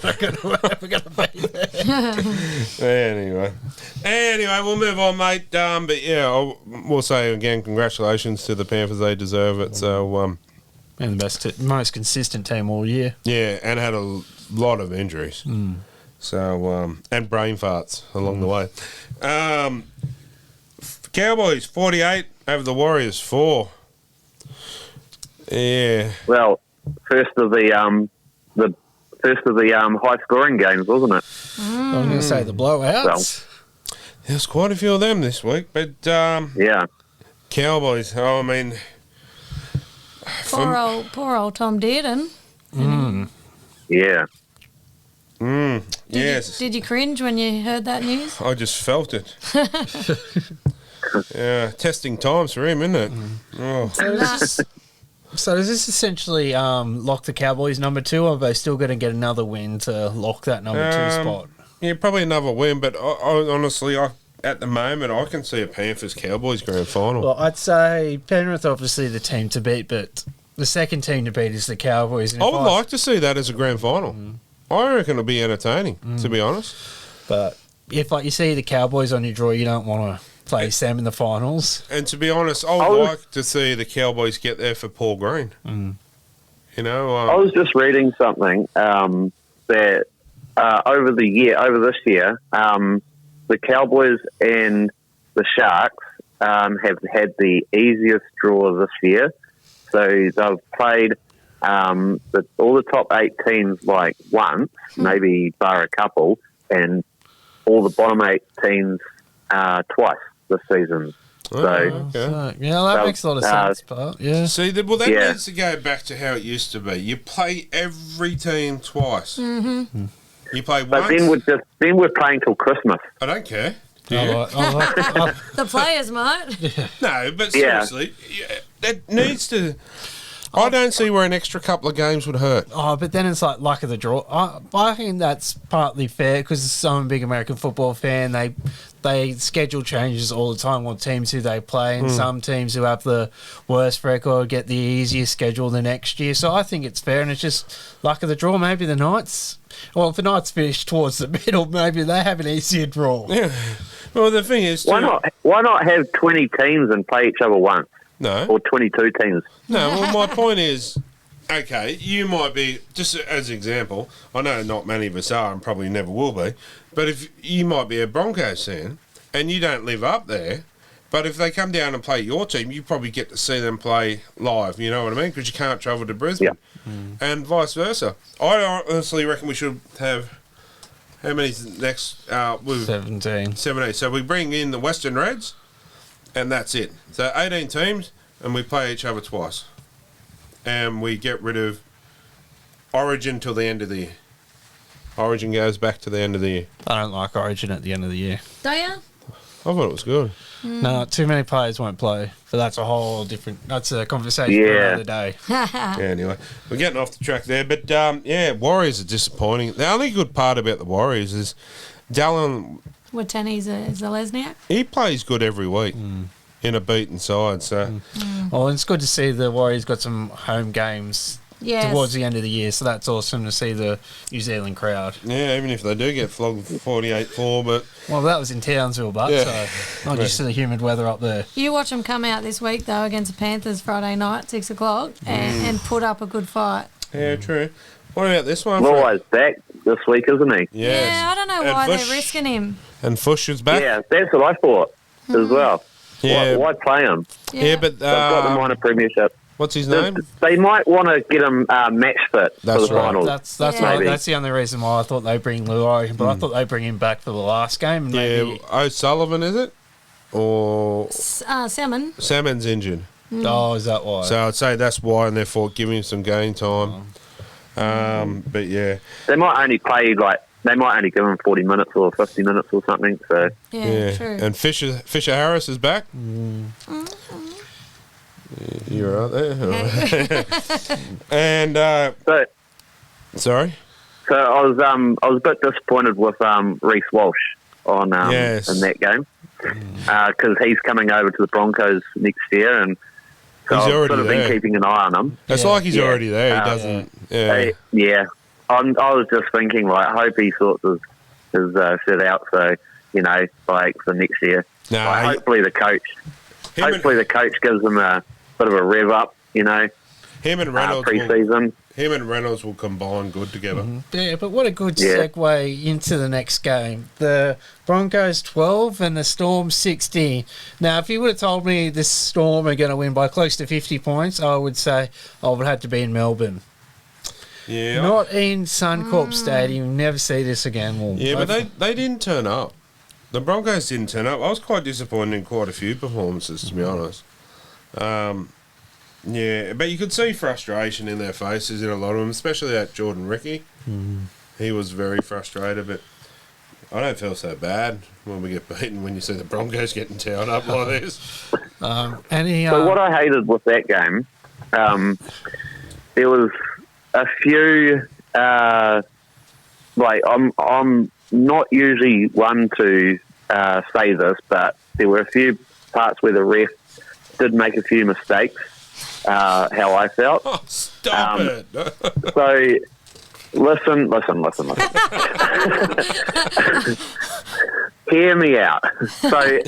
We're gonna be there. Anyway, we'll move on, mate. But yeah, we'll say again, congratulations to the Panthers. They deserve it. So, And the most consistent team all year. yeah, and had a lot of injuries. So, and brain farts along the way. Cowboys 48 over the Warriors 4. Yeah. Well, first of the high scoring games, wasn't it? I was going to say the blowouts. There's quite a few of them this week, but Yeah. Cowboys, I mean... Poor old Tom Dearden. Yeah. Yes. Did you cringe when you heard that news? I just felt it. Yeah, testing times for him, isn't it? Oh. So does this essentially lock the Cowboys number 2, or are they still going to get another win to lock that number 2 spot? Yeah, probably another win, but I honestly, at the moment, I can see a Panthers-Cowboys grand final. Well, I'd say Penrith obviously the team to beat, but the second team to beat is the Cowboys. And I if would like to see that as a grand final. I reckon it'll be entertaining, to be honest. But if you see the Cowboys on your draw, you don't want to play them in the finals. And to be honest, I would like to see the Cowboys get there for Paul Green. You know, I was just reading something that over this year, the Cowboys and the Sharks have had the easiest draw this year. So they've played all the top 8 teams like once, maybe bar a couple, and all the bottom 8 teams twice this season. So okay. So, yeah, that makes a lot of sense. But yeah, See, that needs to go back to how it used to be. You play every team twice. Mm-hmm. You play but once. then we're playing till Christmas. I don't care. Do you? The players might. No, but Yeah. seriously, that needs to... I don't see where an extra couple of games would hurt. Oh, but then it's like luck of the draw. I think that's partly fair because I'm a big American football fan. They schedule changes all the time on teams who they play, and some teams who have the worst record get the easiest schedule the next year. So I think it's fair, and it's just luck of the draw. Maybe the Knights, well, if the Knights finish towards the middle, maybe they have an easier draw. Yeah. Well, the thing is... Why not have 20 teams and play each other once? No. Or 22 teams? No, well, my point is, okay, you might be, just as an example, I know not many of us are and probably never will be, but if you might be a Broncos fan and you don't live up there, but if they come down and play your team, you probably get to see them play live, you know what I mean? Because you can't travel to Brisbane. Yeah. And vice versa. I honestly reckon we should have, how many next? 17. 17. So we bring in the Western Reds, and that's it. So 18 teams, and we play each other twice. And we get rid of Origin till the end of the year. Origin goes back to the end of the year. I don't like Origin at the end of the year. Do you? I thought it was good. No, too many players won't play. But that's a whole different. That's a conversation for Yeah. another day. Yeah, anyway, we're getting off the track there. But, yeah, Warriors are disappointing. The only good part about the Warriors is Dallin, Watani's is a Lesniak. he plays good every week in a beaten side. So, Well, it's good to see the Warriors got some home games Yes. towards the end of the year, so that's awesome to see the New Zealand crowd. yeah, even if they do get flogged 48-4, but Well, that was in Townsville, but Yeah. so not used to the humid weather up there. You watch them come out this week, though, against the Panthers Friday night, 6 o'clock, and put up a good fight. yeah, true. What about this one? Luai's back this week, isn't he? Yes. Yeah, I don't know And why Fush- they're risking him. And Fush is back. Yeah, that's what I thought as well. Yeah. Why play him? Yeah, but They've got the minor premiership. what's his name? They might want to get him match fit That's for the right. finals. That's Yeah. right. Maybe. That's the only reason why I thought they bring Luai, but I thought they bring him back for the last game. And Yeah, maybe, O'Sullivan, is it? Or Salmon. Salmon's injured. oh, is that why? So I'd say that's why, and therefore give him some game time. But yeah, They might only play they might only give him 40 minutes or 50 minutes or something. So Yeah, true. And Fisher Harris is back. You're right there. And so sorry. so I was a bit disappointed with Reece Walsh on Yes. in that game because he's coming over to the Broncos next year, and so He's I've already sort of there. been keeping an eye on him. It's Yeah. like he's Yeah. already there. He doesn't. Yeah. Yeah, I was just thinking, I hope he sorts his shit out. So for next year. Nah, he- Hopefully the coach. him, Hopefully the coach gives them a bit of a rev up. him and Reynolds. Will, Pre-season. him and Reynolds will combine good together. Yeah, but what a good Yeah. segue into the next game. The Broncos 12 and the Storm 16. Now, if you would have told me the Storm are going to win by close to 50 points, I would say I would have to be in Melbourne. Yeah. Not in Suncorp Stadium. Never see this again. Well, Yeah, but they didn't turn up. The Broncos didn't turn up. I was quite disappointed in quite a few performances, to be honest. Yeah, but you could see frustration in their faces in a lot of them, especially that Jordan Ricky. He was very frustrated, but I don't feel so bad when we get beaten when you see the Broncos getting towed up like this. any, So what I hated with that game, there was a few. I'm not usually one to say this, but there were a few parts where the ref did make a few mistakes. How I felt. Oh, stop it. So, listen. Hear me out. So,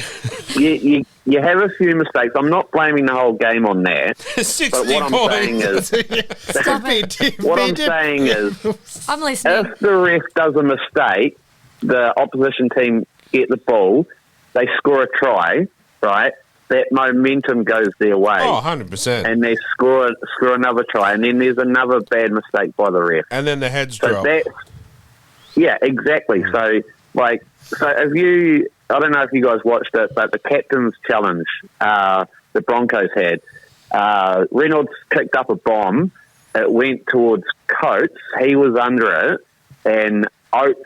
you have a few mistakes. I'm not blaming the whole game on that. 60 But what I'm points. saying is, Stop it. what I'm saying is, I'm listening. if the ref does a mistake, the opposition team get the ball, they score a try, right? That momentum goes their way. Oh, 100%. And they score another try, and then there's another bad mistake by the ref. And then the heads So drop. yeah, exactly. So if you, I don't know if you guys watched it, but the captain's challenge the Broncos had, Reynolds kicked up a bomb. It went towards Coates. He was under it, and Oates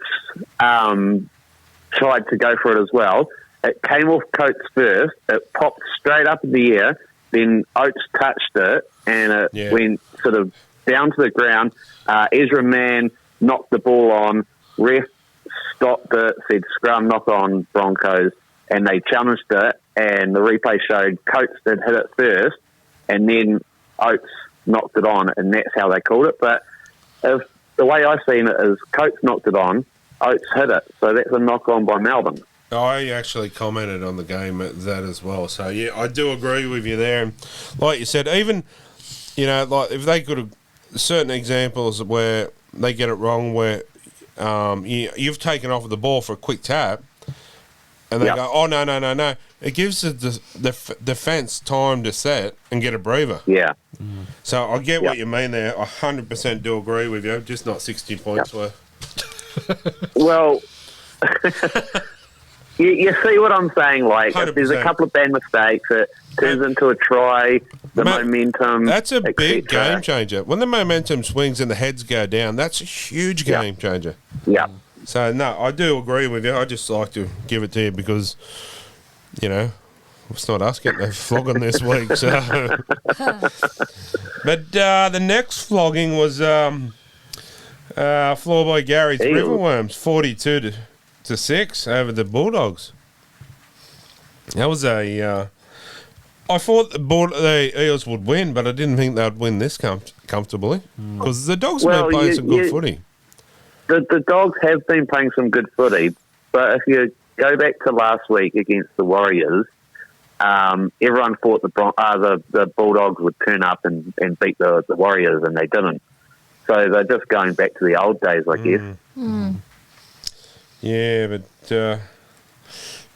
tried to go for it as well. It came off Coates first. It popped straight up in the air. Then Oates touched it, and it went sort of down to the ground. Ezra Mann knocked the ball on. Ref stopped it, said scrum, knock on Broncos, and they challenged it. And the replay showed Coates did hit it first, and then Oates knocked it on, and that's how they called it. But if the way I've seen it is Coates knocked it on, Oates hit it, so that's a knock on by Melbourne. I actually commented on the game at that as well. So, yeah, I do agree with you there. And like you said, even, like if they could have certain examples where they get it wrong, where you've taken off the ball for a quick tap, and they go, oh, no. It gives the defence time to set and get a breather. Yeah. So I get what you mean there. I 100% do agree with you, just not 60 points worth. Well, you see what I'm saying? Like, if there's a 100%. couple of bad mistakes, it turns into a try, the Mate, momentum. That's a big etc. game changer. When the momentum swings and the heads go down, that's a huge game changer. Yeah. So no, I do agree with you. I just like to give it to you because, it's not us getting a flogging this week. So, but the next flogging was Floor by Gary's Eels. Riverworms, 42-6 over the Bulldogs. That was I thought the Eels would win, but I didn't think they'd win this comfortably because the Dogs have been playing some good footy. The Dogs have been playing some good footy, but if you go back to last week against the Warriors, everyone thought the Bulldogs would turn up and beat the Warriors, and they didn't. So they're just going back to the old days, I guess. Yeah, but the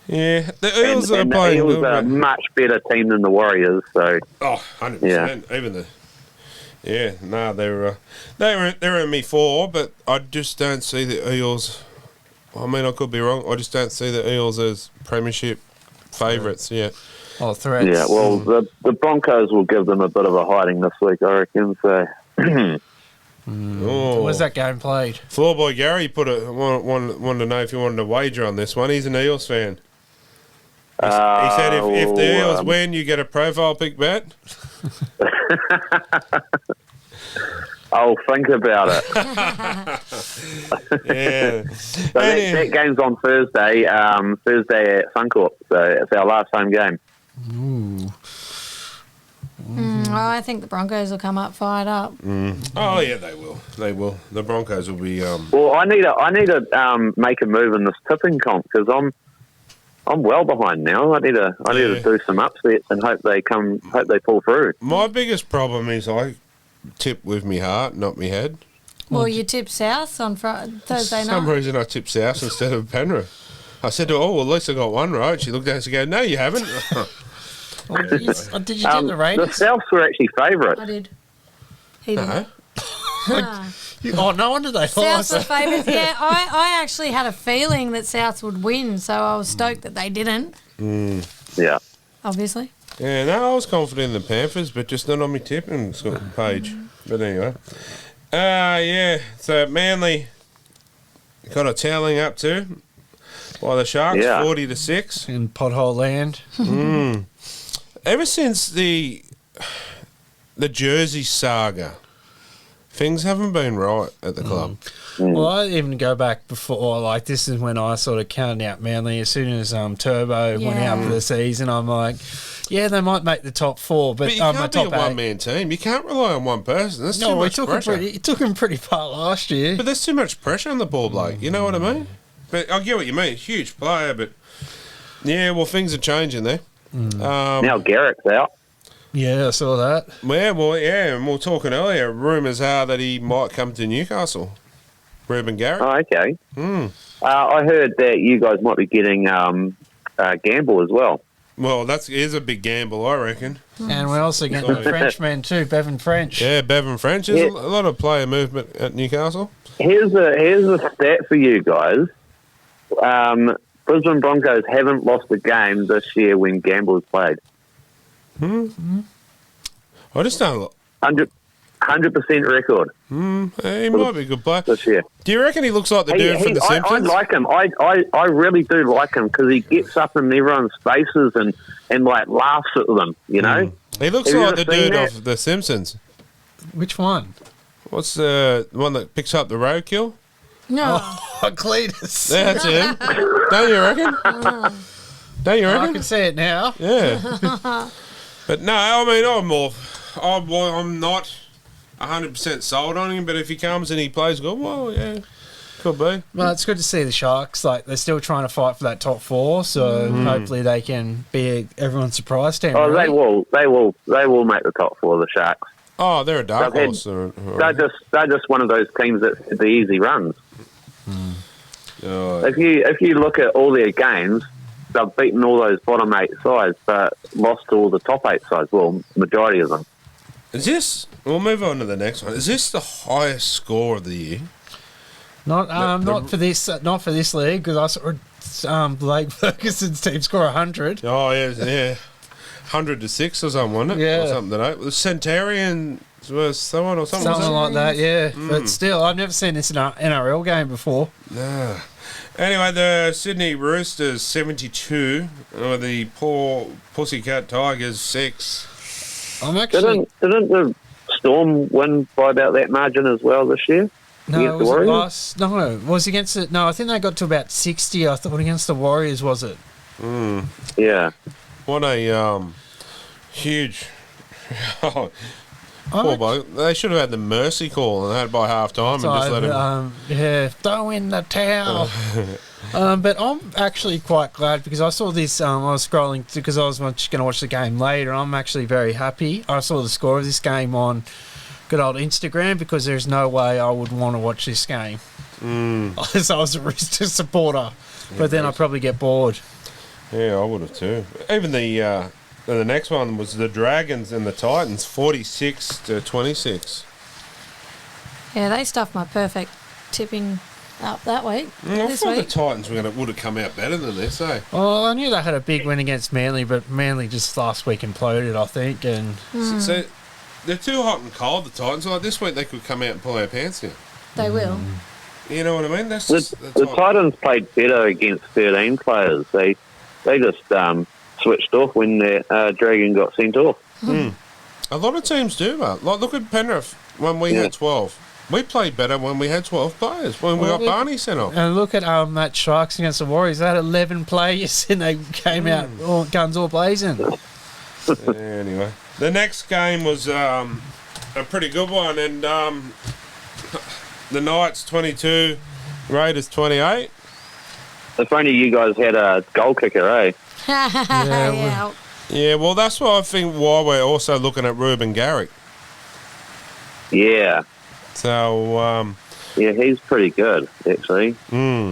Eels are and the playing Eels good. are a much better team than the Warriors. So 100%. Yeah. Even they're in me 4, but I just don't see the Eels. I mean, I could be wrong. I just don't see the Eels as premiership favourites yet. Oh, threats. yeah, well, the Broncos will give them a bit of a hiding this week, I reckon. So Oh. Where's that game played? Floor Boy Gary wanted to know if you wanted to wager on this one. He's an Eels fan. He said if the Eels win, you get a profile pick bet. I'll think about it. Yeah. So that game's on Thursday. Thursday at Suncorp. So it's our last home game. I think the Broncos will come up fired up. Oh yeah, they will. They will. The Broncos will be. Well, I need to make a move in this tipping comp because I'm well behind now. I need to do some upsets and hope they pull through. My biggest problem is I tip with me heart, not me head. Well, you tip South on Thursday For night. some reason, I tipped South instead of Penrith. I said to her, "Oh, well, at least I got one right." She looked at us and go, "No, you haven't." Oh, did you get the The Raiders? Souths were actually favourites. I did. He did. No. Oh, no wonder they Souths lost. were favourites. Yeah, I actually had a feeling that Souths would win, so I was stoked that they didn't, Yeah. obviously. Yeah, no, I was confident in the Panthers, but just not on my tipping page. But anyway. Yeah, so Manly got a toweling up to by the Sharks, Yeah. 40-6. In pothole land. Ever since the Jersey saga, things haven't been right at the club. Well, I even go back before, like, this is when I sort of counted out Manly. As soon as Turbo went out for the season, I'm like, yeah, they might make the top 4, but, But you can't be a top 8. one-man team. You can't rely on one person. There's too No, much pressure. it took him pretty far last year. But there's too much pressure on the ball, Blake. You know what I mean? But I get what you mean. Huge player, but yeah, well, things are changing there. Now Garrett's out. Yeah, I saw that. And we were talking earlier. Rumours are that he might come to Newcastle. Ruben Garrett. Oh, okay. I heard that you guys might be getting Gamble as well. Well, is a big gamble, I reckon. And we're also getting a Frenchman too, Bevan French. Yeah, Bevan French. There's a lot of player movement at Newcastle. Here's a stat for you guys. Brisbane Broncos haven't lost a game this year when Gamble has played. I just don't. 100% record He might be a good player. this year. Do you reckon he looks like the dude from The I Simpsons? like him. I really do like him because he gets up in everyone's faces and like laughs at them, you know? He looks Have you like the ever seen dude that? of The Simpsons. Which one? What's the one that picks up the roadkill? No. Cletus. Yeah, that's him. Don't you reckon? Don't you I reckon? can see it now. Yeah. But no, I mean, I'm not 100% sold on him, but if he comes and he plays good, well, yeah, could be. Well, it's good to see the Sharks. Like, they're still trying to fight for that top 4, so hopefully they can be everyone's surprise team. Oh, really. they will make the top 4 of the Sharks. Oh, they're a dark They've horse. They're just one of those teams that the easy runs. Oh, If you look at all their games, they've beaten all those bottom 8 sides, but lost to all the top 8 sides. Well, majority of them. is this? We'll move on to the next one. Is this the highest score of the year? Not for this league, because I saw Blake Ferguson's team score 100. Oh yeah. 100-6 or something, wasn't it? Yeah. Or something today. The Centurions was someone or something. Something was like that, yeah. But still, I've never seen this in an NRL game before. Nah. Anyway, the Sydney Roosters 72, or the poor Pussycat Tigers 6. I'm actually... Didn't the Storm win by about that margin as well this year? No, Against the was it Warriors? last? No, it was against it. No, I think they got to about 60. I thought against the Warriors, was it? Yeah. What a huge... Poor bloke. They should have had the mercy call and had by half time and just let him... yeah, throw in the towel. But I'm actually quite glad because I saw this. I was scrolling because I was going to watch the game later. I'm actually very happy. I saw the score of this game on good old Instagram because there's no way I would want to watch this game. As I was a Roosters supporter, but then I'd probably get bored. Yeah, I would have too. Even the next one was the Dragons and the Titans, 46-26. Yeah, they stuffed my perfect tipping up that week. I this thought the week. Titans would have come out better than this, eh? Well, I knew they had a big win against Manly, but Manly just last week imploded, I think. And So they're too hot and cold, the Titans. Like this week, they could come out and pull our pants down. They will. You know what I mean? That's The, just the Titans played better against 13 players. They just switched off when the Dragon got sent off. A lot of teams do, mate. Like, look at Penrith when we had 12. We played better when we had 12 players, when we got Barney sent off. And look at that Sharks against the Warriors. They had 11 players and they came out all guns all blazing. Anyway, the next game was a pretty good one, and the Knights 22, Raiders 28. If only you guys had a goal kicker, eh? Yeah. Yeah, well, that's why I think why we're also looking at Ruben Garrick. Yeah. So, Yeah, he's pretty good, actually.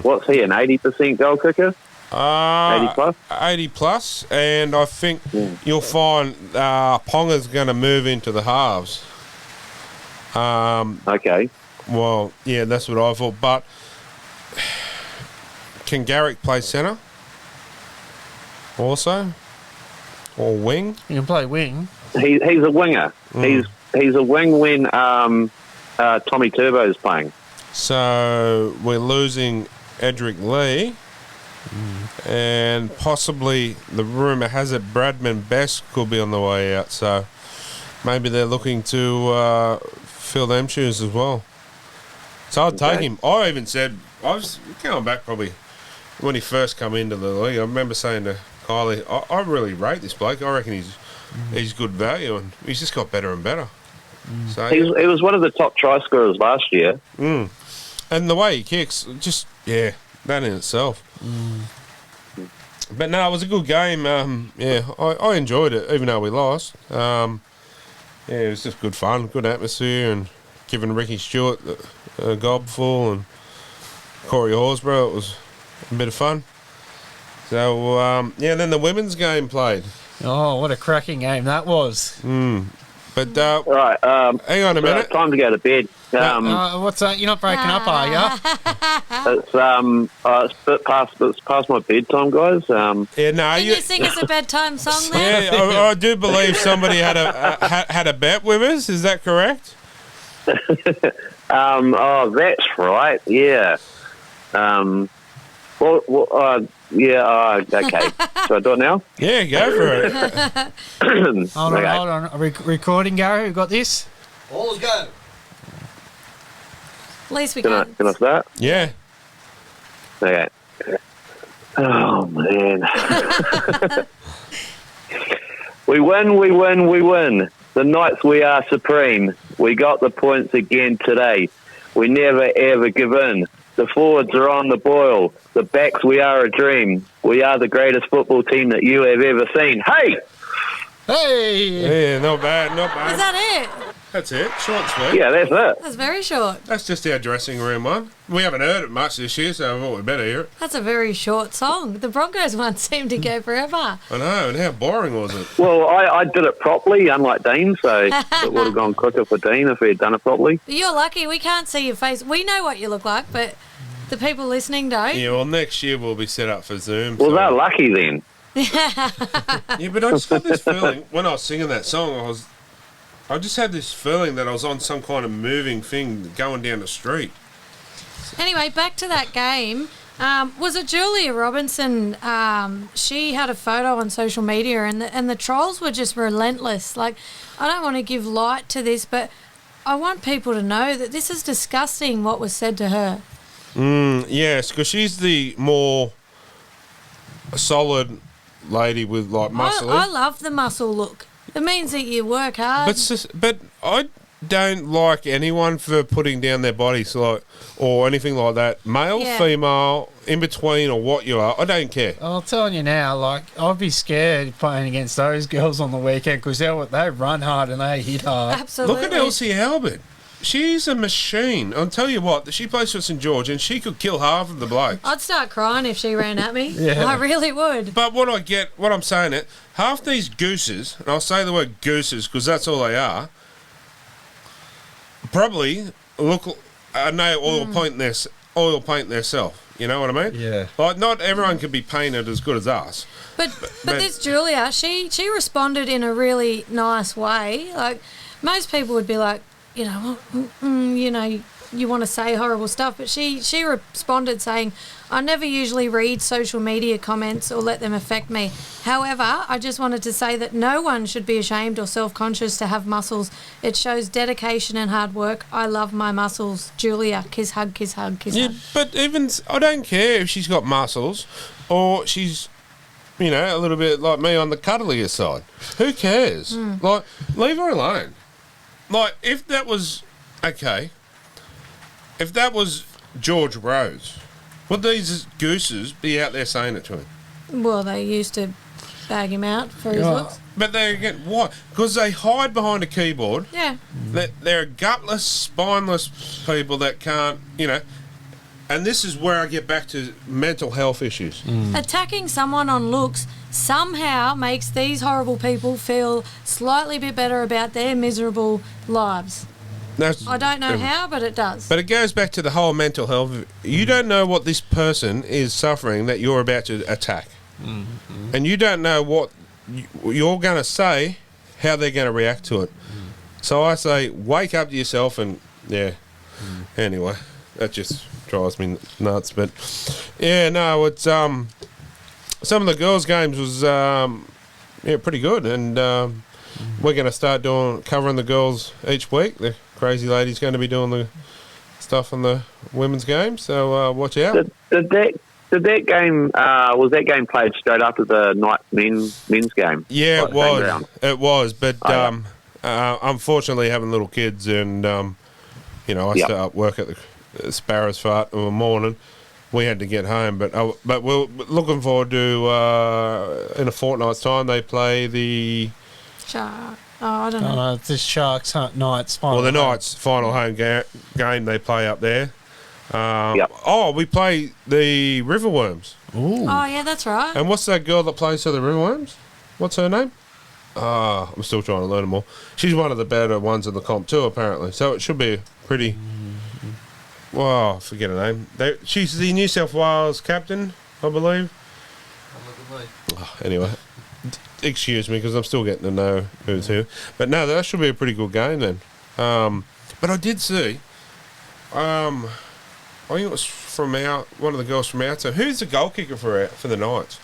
What's he, an 80% goal kicker? 80 plus? 80 plus, and I think you'll find Ponga's going to move into the halves. Okay. Well, yeah, that's what I thought. But can Garrick play centre also? Or wing? You can play wing. He's a winger. He's a wing when Tommy Turbo's playing. So we're losing Edric Lee. And possibly the rumour has it Bradman Best could be on the way out. So maybe they're looking to fill them shoes as well. So I'd take him. I even said, I was going back probably when he first come into the league. I remember saying to Kylie, I really rate this bloke. I reckon he's good value, and he's just got better and better. So He was one of the top try scorers last year. and the way he kicks, just that in itself. But no, it was a good game. I enjoyed it, even though we lost. It was just good fun, good atmosphere, and giving Ricky Stewart a gobful and Corey Horsburgh, it was a bit of fun. So then the women's game played. Oh, what a cracking game that was. But Right. hang on a minute. Time to go to bed. What's that? You're not breaking up, are you? It's past my bedtime, guys. No, Can you sing us a bedtime song then? Yeah, I do believe somebody had a bet with us. Is that correct? That's right. Yeah. Okay. So I do it now? Yeah, go for it. Hold Okay. on. Recording, Gary. We got this. All's go. At least we Can I can. start? Yeah. Okay. Oh, man. We win. The Knights, we are supreme. We got the points again today. We never, ever give in. The forwards are on the boil. The backs, we are a dream. We are the greatest football team that you have ever seen. Hey! Hey! Yeah, not bad. Is that it? That's it. Short and sweet. Yeah, that's it. That's very short. That's just our dressing room one. We haven't heard it much this year, so I thought we better hear it. That's a very short song. The Broncos one seemed to go forever. I know, and how boring was it? Well, I did it properly, unlike Dean, so it would have gone quicker for Dean if he had done it properly. But you're lucky. We can't see your face. We know what you look like, but the people listening don't. Yeah, well, next year we'll be set up for Zoom. Well, so- they're lucky then. Yeah, but I just got this feeling when I was singing that song. I just had this feeling that I was on some kind of moving thing going down the street. Anyway, back to that game. Was it Julia Robinson? She had a photo on social media, and the trolls were just relentless. Like, I don't want to give light to this, but I want people to know that this is disgusting what was said to her. Yes, because she's the more solid lady with like muscle. I love the muscle look. It means that you work hard. But I don't like anyone for putting down their bodies like or anything like that. Male, Yeah. female, in between, or what you are. I don't care. I'm telling you now, like, I'd be scared playing against those girls on the weekend because they run hard and they hit hard. Absolutely. Look at Elsie Albert. She's a machine. I'll tell you what, she plays for St George and she could kill half of the blokes. I'd start crying if she ran at me. Yeah. I really would. But what I'm saying it, half these gooses, and I'll say the word gooses because that's all they are, probably look a nail oil paint themselves. You know what I mean? Yeah. Like, not everyone can be painted as good as us. But this Julia, she responded in a really nice way. Like, most people would be like, you know, you want to say horrible stuff, but she responded saying, I never usually read social media comments or let them affect me. However, I just wanted to say that no one should be ashamed or self-conscious to have muscles. It shows dedication and hard work. I love my muscles. Julia, kiss, hug, kiss, hug, kiss, Yeah, hug. but even I don't care if she's got muscles or she's, a little bit like me on the cuddlier side. Who cares? Like, leave her alone. Like, if that was George Rose, would these gooses be out there saying it to him? Well, they used to bag him out for his Yeah. looks. But they again, why? Because they hide behind a keyboard. Yeah. They're gutless, spineless people that can't, And this is where I get back to mental health issues. Attacking someone on looks somehow makes these horrible people feel slightly bit better about their miserable lives. I don't know how, but it does. But it goes back to the whole mental health. You don't know what this person is suffering that you're about to attack. Mm-hmm. And you don't know what you're going to say, how they're going to react to it. So I say, wake up to yourself and, Anyway, that just drives me nuts. But, it's, some of the girls' games was, pretty good. And we're going to start covering the girls each week. The crazy lady's going to be doing the stuff on the women's game, so watch out. Did that game was that game played straight after the night men's game? Yeah, Like it the same was. ground? It was, but unfortunately, having little kids and I start work at the Sparrows Fart in the morning. We had to get home, but we're looking forward to in a fortnight's time they play the. Shark. Oh, I don't know. It's the Sharks Knights. The Knights' final home game they play up there. Oh, we play the Riverworms. Ooh. Oh, yeah, that's right. And what's that girl that plays for the Riverworms? What's her name? I'm still trying to learn them all. She's one of the better ones in the comp too, apparently. So it should be pretty. Well, I forget her name. She's the New South Wales captain, I believe. Anyway, excuse me because I'm still getting to know who's who. But no, that should be a pretty good game then. But I did see. I think it was from one of the girls from out. So who's the goal kicker for the Knights?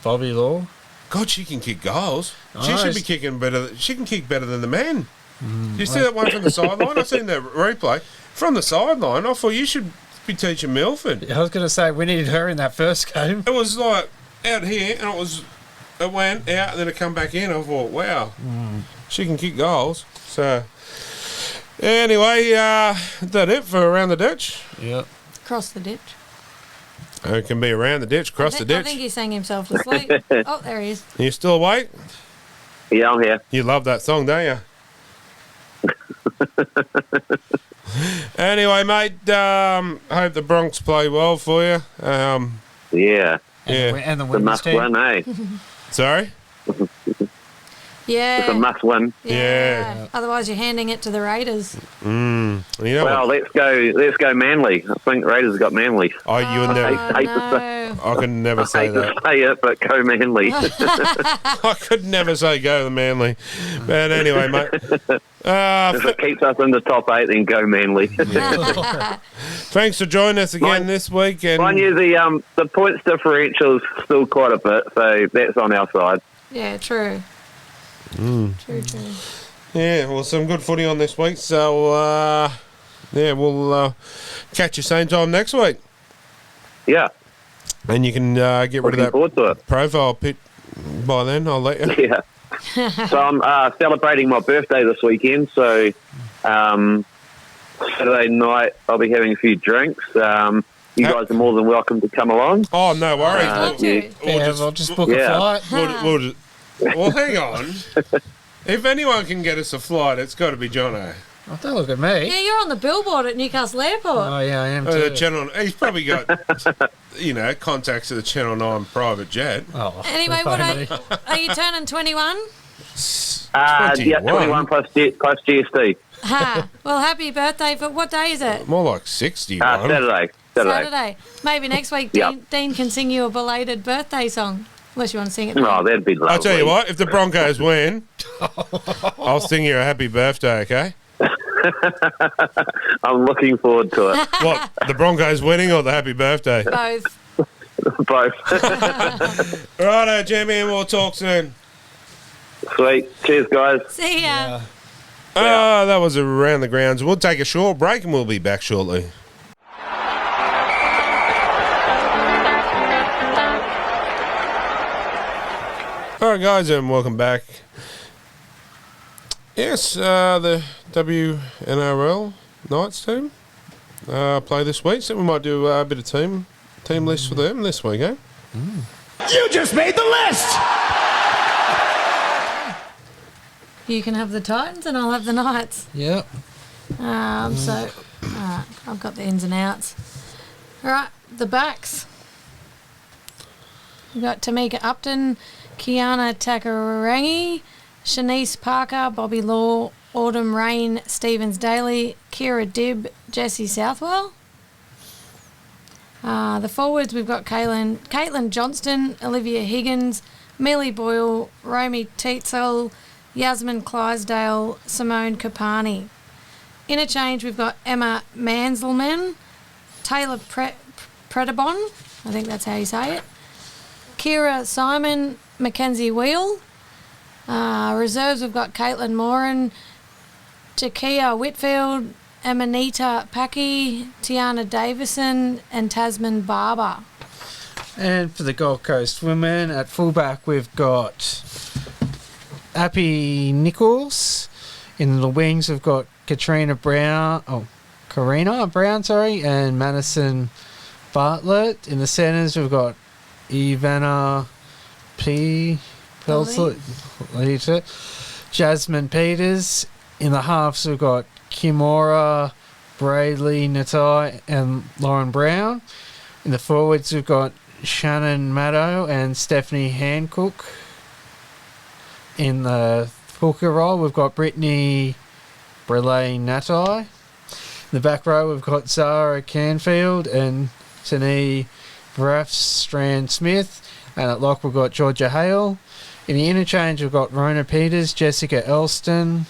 Bobby Law. God, she can kick goals. She Oh, should be it's- kicking better. She can kick better than the men. Did you see that one from the sideline? I've seen the replay from the sideline. I thought you should be teaching Milford. I was going to say we needed her in that first game. It was like out here, and it went out, and then it come back in. I thought, wow, she can kick goals. So anyway, is that it for around the ditch? Yep. Cross the ditch. It can be around the ditch, cross the I think ditch. he sang himself to sleep. Oh, there he is. Are you still awake? Yeah, I'm here. You love that song, don't you? Anyway, mate, hope the Bronx play well for you. Yeah, Yeah. And the the women's must team. win, eh? Sorry? Yeah. It's a must win. Yeah. Otherwise, you're handing it to the Raiders. You know Well, what? let's go Manly. I think Raiders have got Manly. Oh, you and the hate to no. I could never I say hate to that. say it, but go Manly. I could never say go the Manly. But anyway, mate. If it keeps us in the top 8, then go Manly. Thanks for joining us again Mind- this week. And Mind you, the points differential is still quite a bit, so that's on our side. Yeah, true. True. yeah, well, some good footy on this week. So, yeah, we'll catch you same time next week. Yeah, And you can get rid looking of forward to it. that profile pic by then. I'll let you. Yeah. So I'm celebrating my birthday this weekend. So Saturday night I'll be having a few drinks. You guys are more than welcome to come along. Oh, no worries. Love to. We'll just book Yeah. a flight. Well, hang on. If anyone can get us a flight, it's got to be Jono. Oh, don't look at me. Yeah, you're on the billboard at Newcastle Airport. Oh, yeah, I am The too. Channel. He's probably got, contacts of the Channel 9 private jet. Oh, Anyway, good what funny. are you turning 21? Yeah, 21. 21 plus GST. Ha. Well, happy birthday. For what day is it? More like 61. Saturday. Saturday. Maybe next week Yep. Dean can sing you a belated birthday song. Unless you want to sing it. Oh, that'd be lovely. I'll tell you what, if the Broncos win, I'll sing you a happy birthday, okay? I'm looking forward to it. What, the Broncos winning or the happy birthday? Both. Both. Righto, Jimmy, and we'll talk soon. Sweet. Cheers, guys. See ya. That was Around the Grounds. We'll take a short break and we'll be back shortly. All right, guys, and welcome back. Yes, the WNRL Knights team play this week, so we might do a bit of team list for them this week, eh? You just made the list! You can have the Titans and I'll have the Knights. Yep. I've got the ins and outs. All right, the backs. We've got Tamika Upton, Kiana Takarangi, Shanice Parker, Bobby Law, Autumn Rain, Stevens Daly, Kira Dibb, Jessie Southwell. The forwards, we've got Caitlin Johnston, Olivia Higgins, Millie Boyle, Romy Teetzel, Yasmin Clydesdale, Simone Kapani. Interchange, we've got Emma Manselman, Taylor Predabon, I think that's how you say it, Kira Simon, Mackenzie Wheel. Reserves, we've got Caitlin Moran, Jakia Whitfield, Amanita Paki, Tiana Davison, and Tasman Barber. And for the Gold Coast women, at fullback we've got Appy Nichols. In the wings we've got Karina Brown, and Madison Bartlett. In the centres we've got Ivana P. Pelsley, Jasmine Peters. In the halves we've got Kimora, Bradley Natai, and Lauren Brown. In the forwards we've got Shannon Maddow and Stephanie Hancock. In the hooker role we've got Brittany Brele Natai. In the back row we've got Zara Canfield and Tani Strand Smith. And at lock we've got Georgia Hale. In the interchange we've got Rona Peters, Jessica Elston,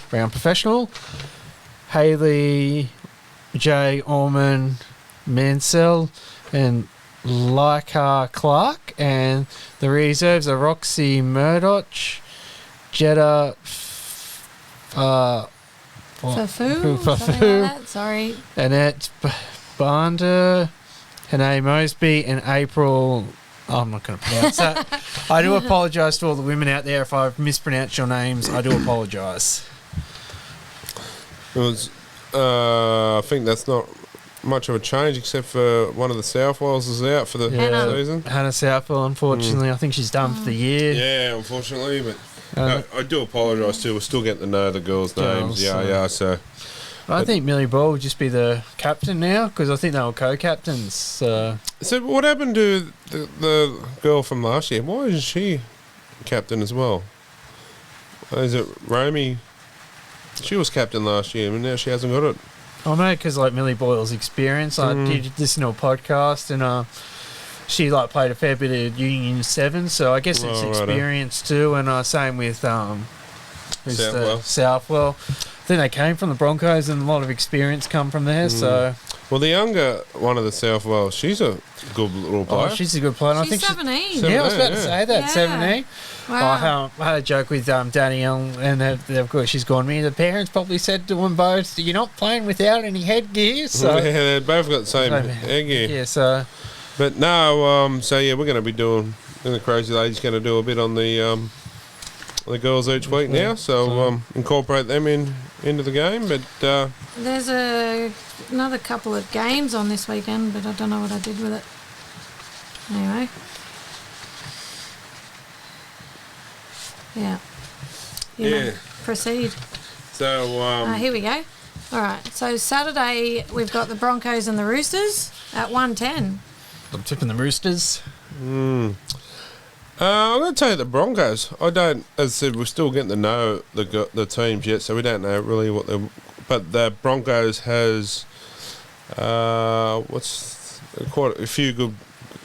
Brown Professional, Hayley J. Orman Mansell, and Laika Clark. And the reserves are Roxy Murdoch, Jetta Fafu, something like that. Sorry. Annette Bander, Hanae Mosby, and April. I'm not going to pronounce that. I do apologise to all the women out there if I've mispronounced your names. I do apologise. It was, I think that's not much of a change except for one of the Southwells is out for the Hannah. season. Hannah Southwell, unfortunately, I think she's done for the year. Yeah, unfortunately, but I do apologise too. We're still getting to know the girls' names. Girls, So I think Millie Ball would just be the captain now because I think they were co-captains. So what happened to the girl from last year? Why isn't she captain as well? Is it Romy? She was captain last year, and now she hasn't got it. I know because like Millie Boyle's experience. I did listen to a podcast and she like played a fair bit of Union 7, so I guess it's experience too. And same with who's Southwell. Southwell. I think they came from the Broncos and a lot of experience come from there. So Well, the younger one of the Southwell, she's a good little player. she's a good player. And I She's think 17. yeah, I was about to Yeah. say that Yeah. 17. Wow. I had a joke with Danielle, and of course she's gone. Me, the parents probably said to them both, "You're not playing without any headgear." So yeah, they both got the same egg here. yeah, so But no, so yeah, we're going to be doing, and the Crazy Lady's going to do a bit on the girls each week now, so incorporate them into the game. But There's another couple of games on this weekend, but I don't know what I did with it. Anyway. Yeah. You may Yeah. proceed. so Here we go. All right. So Saturday we've got the Broncos and the Roosters at 1:10. I'm tipping the Roosters. I'm going to tell you the Broncos. I don't, as I said, we're still getting to know the teams yet, so we don't know really what the. But the Broncos has quite a few good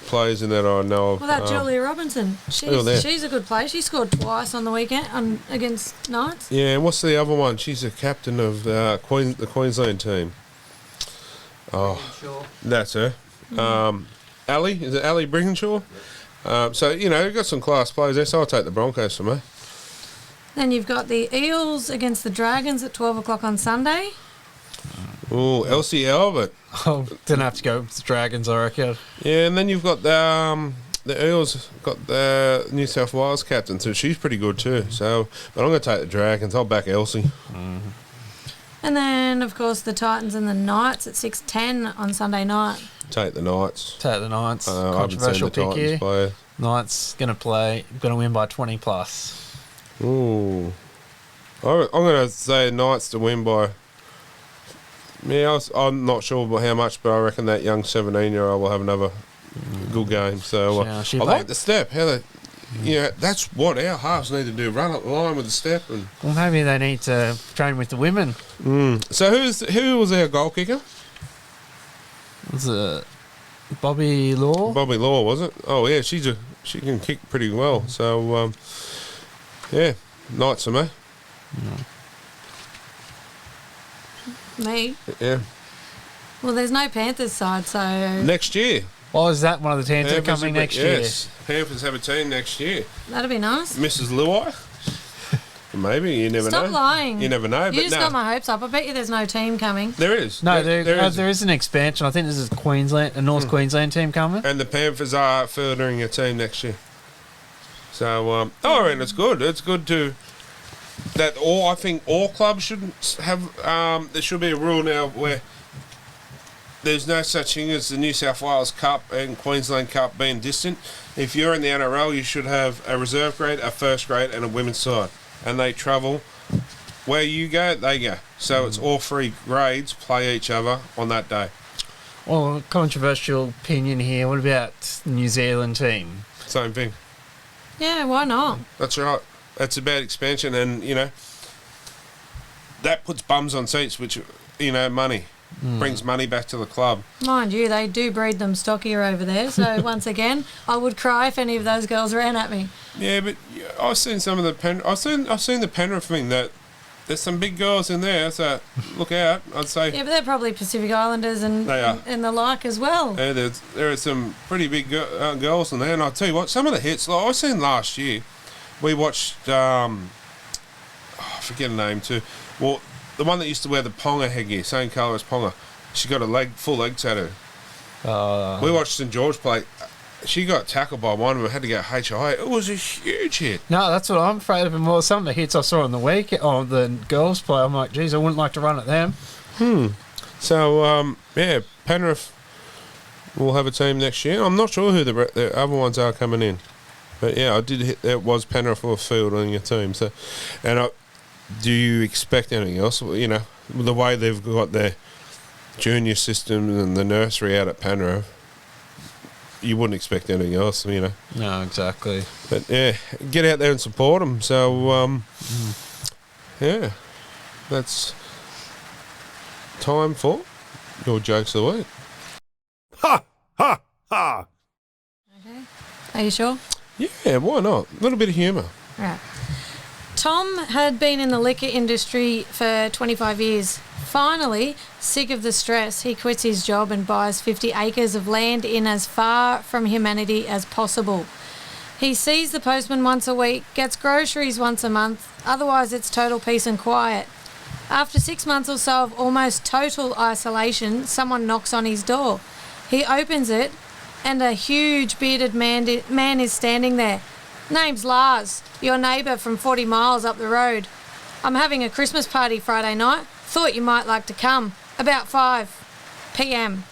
players in that I know of. Well, that Julia Robinson. oh, there. She's a good player. She scored twice on the weekend against Knights. Yeah, and what's the other one? She's a captain of the Queensland team. Oh, that's her. Ali, is it Ali Brinkenshaw? So, you know, you've got some class players there, so I'll take the Broncos for me. Then you've got the Eels against the Dragons at 12 o'clock on Sunday. Oh, Elsie Albert. Oh, didn't have to go with the Dragons, I reckon. Yeah, and then you've got the Eels, got the New South Wales captain, so she's pretty good too. So, but I'm going to take the Dragons. I'll back Elsie. And then, of course, the Titans and the Knights at 6:10 on Sunday night. Take the Knights. Take the Knights. I haven't seen Controversial the pick Titans here. play. Knights going to win by 20 plus. Ooh. I'm going to say Knights to win by. Yeah, I'm not sure about how much, but I reckon that young 17-year-old will have another good game. So Yeah, I she like played- the step. How they, that's what our halves need to do: run up the line with the step. And Well, maybe they need to train with the women. so, who was our goal kicker? Was it Bobby Law? Bobby Law, was it? Oh yeah, she can kick pretty well. So yeah, Knights for me. Me. Yeah, Well, there's no Panthers side, so next year. Oh, is that one of the teams that are Panthers coming have- next year? Yes, Panthers have a team next year. that'd be nice. Mrs. Luai. Maybe you never Stop know. lying. You never know. You But just no, got my hopes up. I bet you there's no team coming. there is. No, there is. there is an expansion. I think this is a North Queensland team coming. And the Panthers are furthering a team next year. So, and it's good. It's good to that. I think all clubs should have. There should be a rule now where there's no such thing as the New South Wales Cup and Queensland Cup being distant. If you're in the NRL, you should have a reserve grade, a first grade, and a women's side, and they travel. Where you go, they go. So it's all three grades play each other on that day. Well, controversial opinion here. What about the New Zealand team? Same thing. Yeah, why not? That's right. That's about expansion, and that puts bums on seats, which money brings money back to the club. Mind you, they do breed them stockier over there. So once again, I would cry if any of those girls ran at me. Yeah, but I've seen some of the I've seen the Penrith thing that there's some big girls in there, so look out. I'd say Yeah, but they're probably Pacific Islanders and They are. and the like as well. there are some pretty big girls in there, and I'll tell you what, some of the hits like I seen last year. We watched I forget her name too. Well, the one that used to wear the Ponga headgear, same colour as Ponga. She got a full leg tattoo. We watched St George play. She got tackled by one of them, had to go HI. It was a huge hit. No, that's what I'm afraid of. More some of the hits I saw on the week on the girls play. I'm like, geez, I wouldn't like to run at them. So, Penrith will have a team next year. I'm not sure who the other ones are coming in. But, yeah, I did hit it was Penrith or Field on your team. So, do you expect anything else? The way they've got their junior system and the nursery out at Penrith, you wouldn't expect anything else, No, exactly. But, yeah, get out there and support them. So, yeah, that's time for your jokes of the week. Ha! Ha! Ha! Are you sure? Yeah, why not? A little bit of humour. Right. Tom had been in the liquor industry for 25 years. Finally, sick of the stress, he quits his job and buys 50 acres of land in as far from humanity as possible. He sees the postman once a week, gets groceries once a month, otherwise it's total peace and quiet. After 6 months or so of almost total isolation, someone knocks on his door. He opens it, and a huge bearded man is standing there. Name's Lars, your neighbour from 40 miles up the road. I'm having a Christmas party Friday night. Thought you might like to come. About 5 p.m.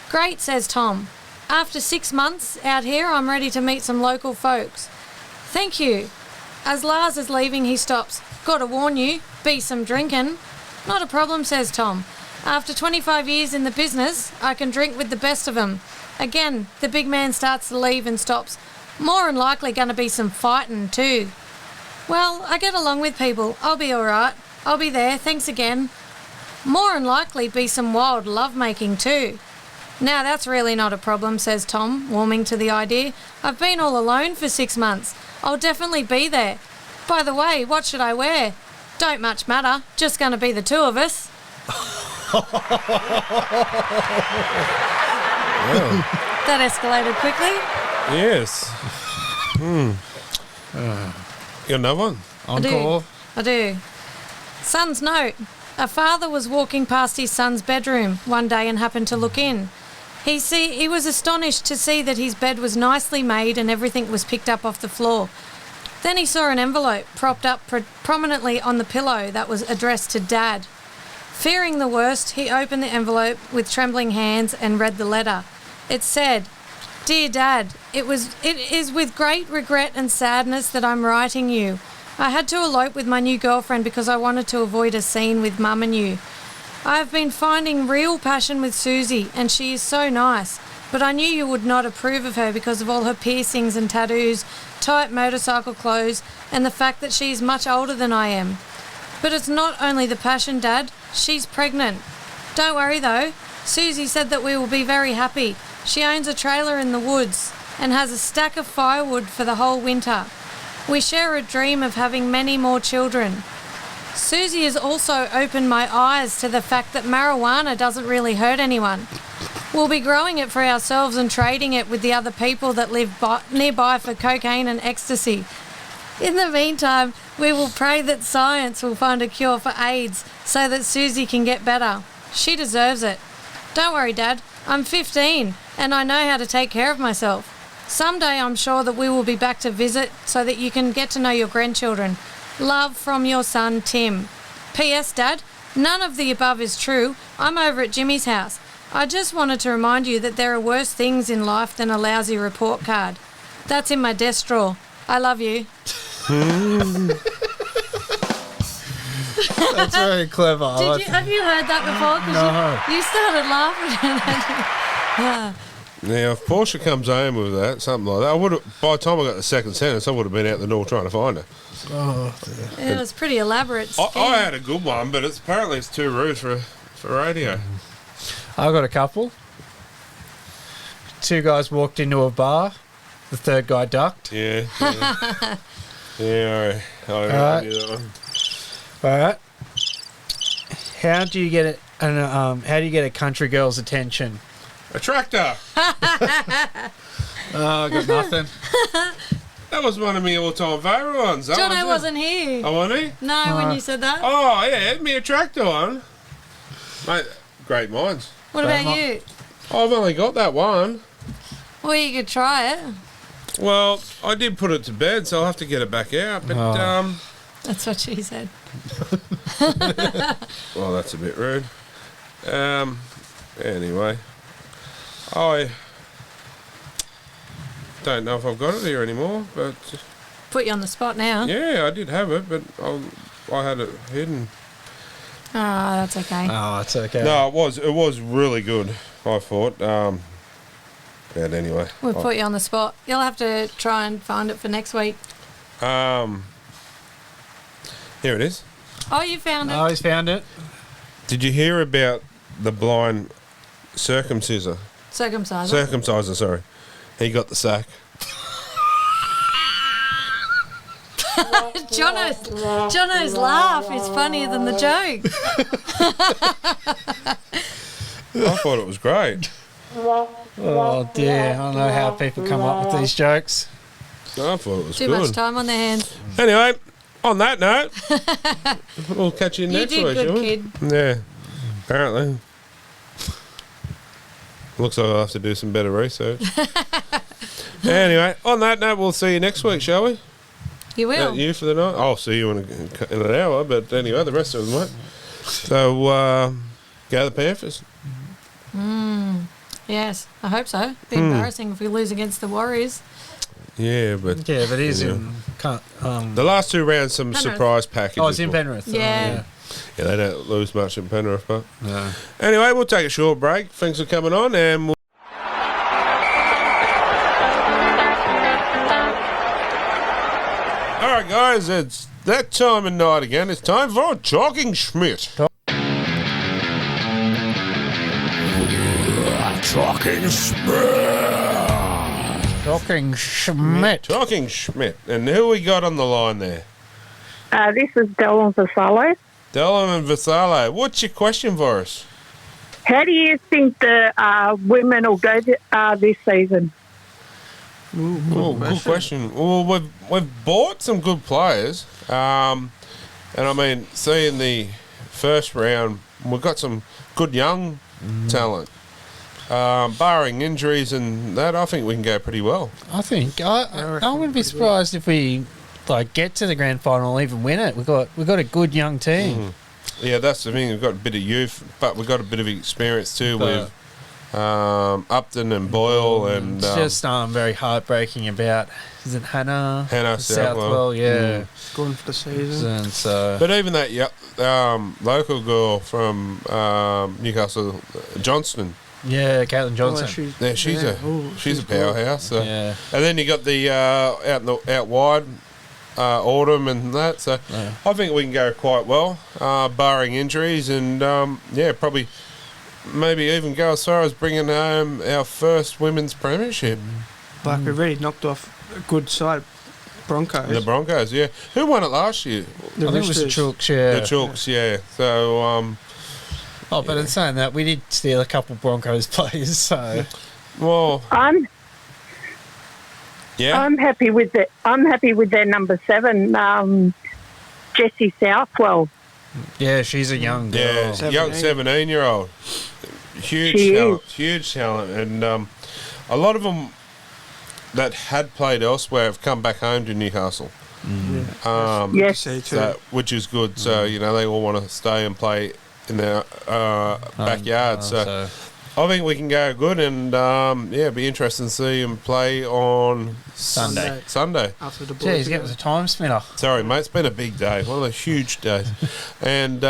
Great, says Tom. After 6 months out here, I'm ready to meet some local folks. Thank you. As Lars is leaving, he stops. Gotta warn you, be some drinking. Not a problem, says Tom. After 25 years in the business, I can drink with the best of them. Again, the big man starts to leave and stops. More than likely gonna be some fighting too. Well, I get along with people. I'll be alright. I'll be there, thanks again. More than likely be some wild lovemaking too. Now that's really not a problem, says Tom, warming to the idea. I've been all alone for 6 months. I'll definitely be there. By the way, what should I wear? Don't much matter. Just gonna be the two of us. That escalated quickly. Yes. Got another one? Encore. I do. Son's note. A father was walking past his son's bedroom one day and happened to look in. He was astonished to see that his bed was nicely made and everything was picked up off the floor. Then he saw an envelope propped up prominently on the pillow that was addressed to Dad. Fearing the worst, he opened the envelope with trembling hands and read the letter. It said, Dear Dad, it is with great regret and sadness that I'm writing you. I had to elope with my new girlfriend because I wanted to avoid a scene with Mum and you. I have been finding real passion with Susie and she is so nice, but I knew you would not approve of her because of all her piercings and tattoos, tight motorcycle clothes, and the fact that she is much older than I am. But it's not only the passion, Dad. She's pregnant. Don't worry though. Susie said that we will be very happy. She owns a trailer in the woods and has a stack of firewood for the whole winter. We share a dream of having many more children. Susie has also opened my eyes to the fact that marijuana doesn't really hurt anyone. We'll be growing it for ourselves and trading it with the other people that live nearby for cocaine and ecstasy. In the meantime, we will pray that science will find a cure for AIDS so that Susie can get better. She deserves it. Don't worry, Dad. I'm 15 and I know how to take care of myself. Someday I'm sure that we will be back to visit so that you can get to know your grandchildren. Love from your son, Tim. P.S. Dad, none of the above is true. I'm over at Jimmy's house. I just wanted to remind you that there are worse things in life than a lousy report card. That's in my desk drawer. I love you. That's very clever. Have you heard that before? 'Cause No. You started laughing. Now, if Portia comes home with that, something like that, I would have. By the time I got the second sentence, I would have been out the door trying to find her. It was pretty elaborate. I had a good one, but apparently it's too rude for radio. I've got a couple. 2 guys walked into a bar. The third guy ducked. Yeah. Yeah, I Alright. knew that one. All right. How do you get it? How do you get a country girl's attention? A tractor. I got nothing. That was one of my all-time favourite ones. That Jono one's it. wasn't here. Oh, wasn't he? No, when you said that. Oh, yeah, me a tractor one. Mate, great minds. What about you? I've only got that one. Well, you could try it. Well, I did put it to bed, so I'll have to get it back out. But, That's what she said. well, that's a bit rude. Anyway, I don't know if I've got it here anymore, but Put you on the spot now. yeah, I did have it, but I had it hidden. Ah, that's okay. Oh, it's okay. No, it was really good, I thought. But anyway. We'll put you on the spot. You'll have to try and find it for next week. Here it is. Oh, you found it. I always found it. Did you hear about the blind circumciser. Circumciser. Sorry. He got the sack. Jono's laugh is funnier than the joke. I thought it was great. Oh dear, I don't know how people come up with these jokes. I thought it was Too good. much time on their hands. Anyway, on that note, we'll catch you You next did week, good, shall we? kid. Yeah, apparently. Looks like I'll have to do some better research. Anyway, on that note, we'll see you next week, shall we? You will. You for the night? I'll see you in an hour, but anyway, the rest of them won't. So, go the Panthers. Yes, I hope so. Be embarrassing if we lose against the Warriors. Yeah, but Yeah, but it is Yeah. in. the last two rounds, some Penrith. surprise packages. Oh, it's in Penrith. Yeah. Yeah, they don't lose much in Penrith, but No. anyway, we'll take a short break. Thanks for coming on, and we'll. All right, guys, it's that time of night again. It's time for Talking Schmidt. Talking Schmidt. Talking Schmidt. And who we got on the line there? This is Dylan Vassallo. Dylan and Vassallo. What's your question for us? How do you think the women will go this season? Oh, good question. Well, we've bought some good players. And I mean, seeing the first round, we've got some good young talent. Barring injuries and that, I think we can go pretty well. I think I wouldn't be surprised if we get to the grand final or even win it. We've got a good young team. Yeah, that's the thing. We've got a bit of youth, but we've got a bit of experience too with Upton and Boyle and It's just very heartbreaking about, is it Hannah Southwell. Yeah. Gone for the season. And so But even that local girl from Newcastle, Johnston. yeah, Caitlin Johnson. Yeah, she's a powerhouse. So. Yeah. And then you got the out wide, Autumn and that. So Yeah. I think we can go quite well, barring injuries, and probably maybe even go as far as bringing home our first women's premiership. Like we've already knocked off a good side, Broncos. The Broncos, yeah. Who won it last year? The I think it was the Roosters. Chooks, yeah. The Chooks, yeah. So, But in saying that, we did steal a couple Broncos players, so well, I'm yeah. I'm happy with their number 7, Jessie Southwell. yeah, she's a young girl. Yeah, 17. young 17-year-old. She Huge talent. And a lot of them that had played elsewhere have come back home to Newcastle. Yes. See too. So, which is good. So, they all want to stay and play in their backyard. So, I think we can go good, and it'd be interesting to see him play on Sunday. Sunday. After the Jeez, boys. get with the time spinner. Sorry, mate. It's been a big day. One of the huge days. And,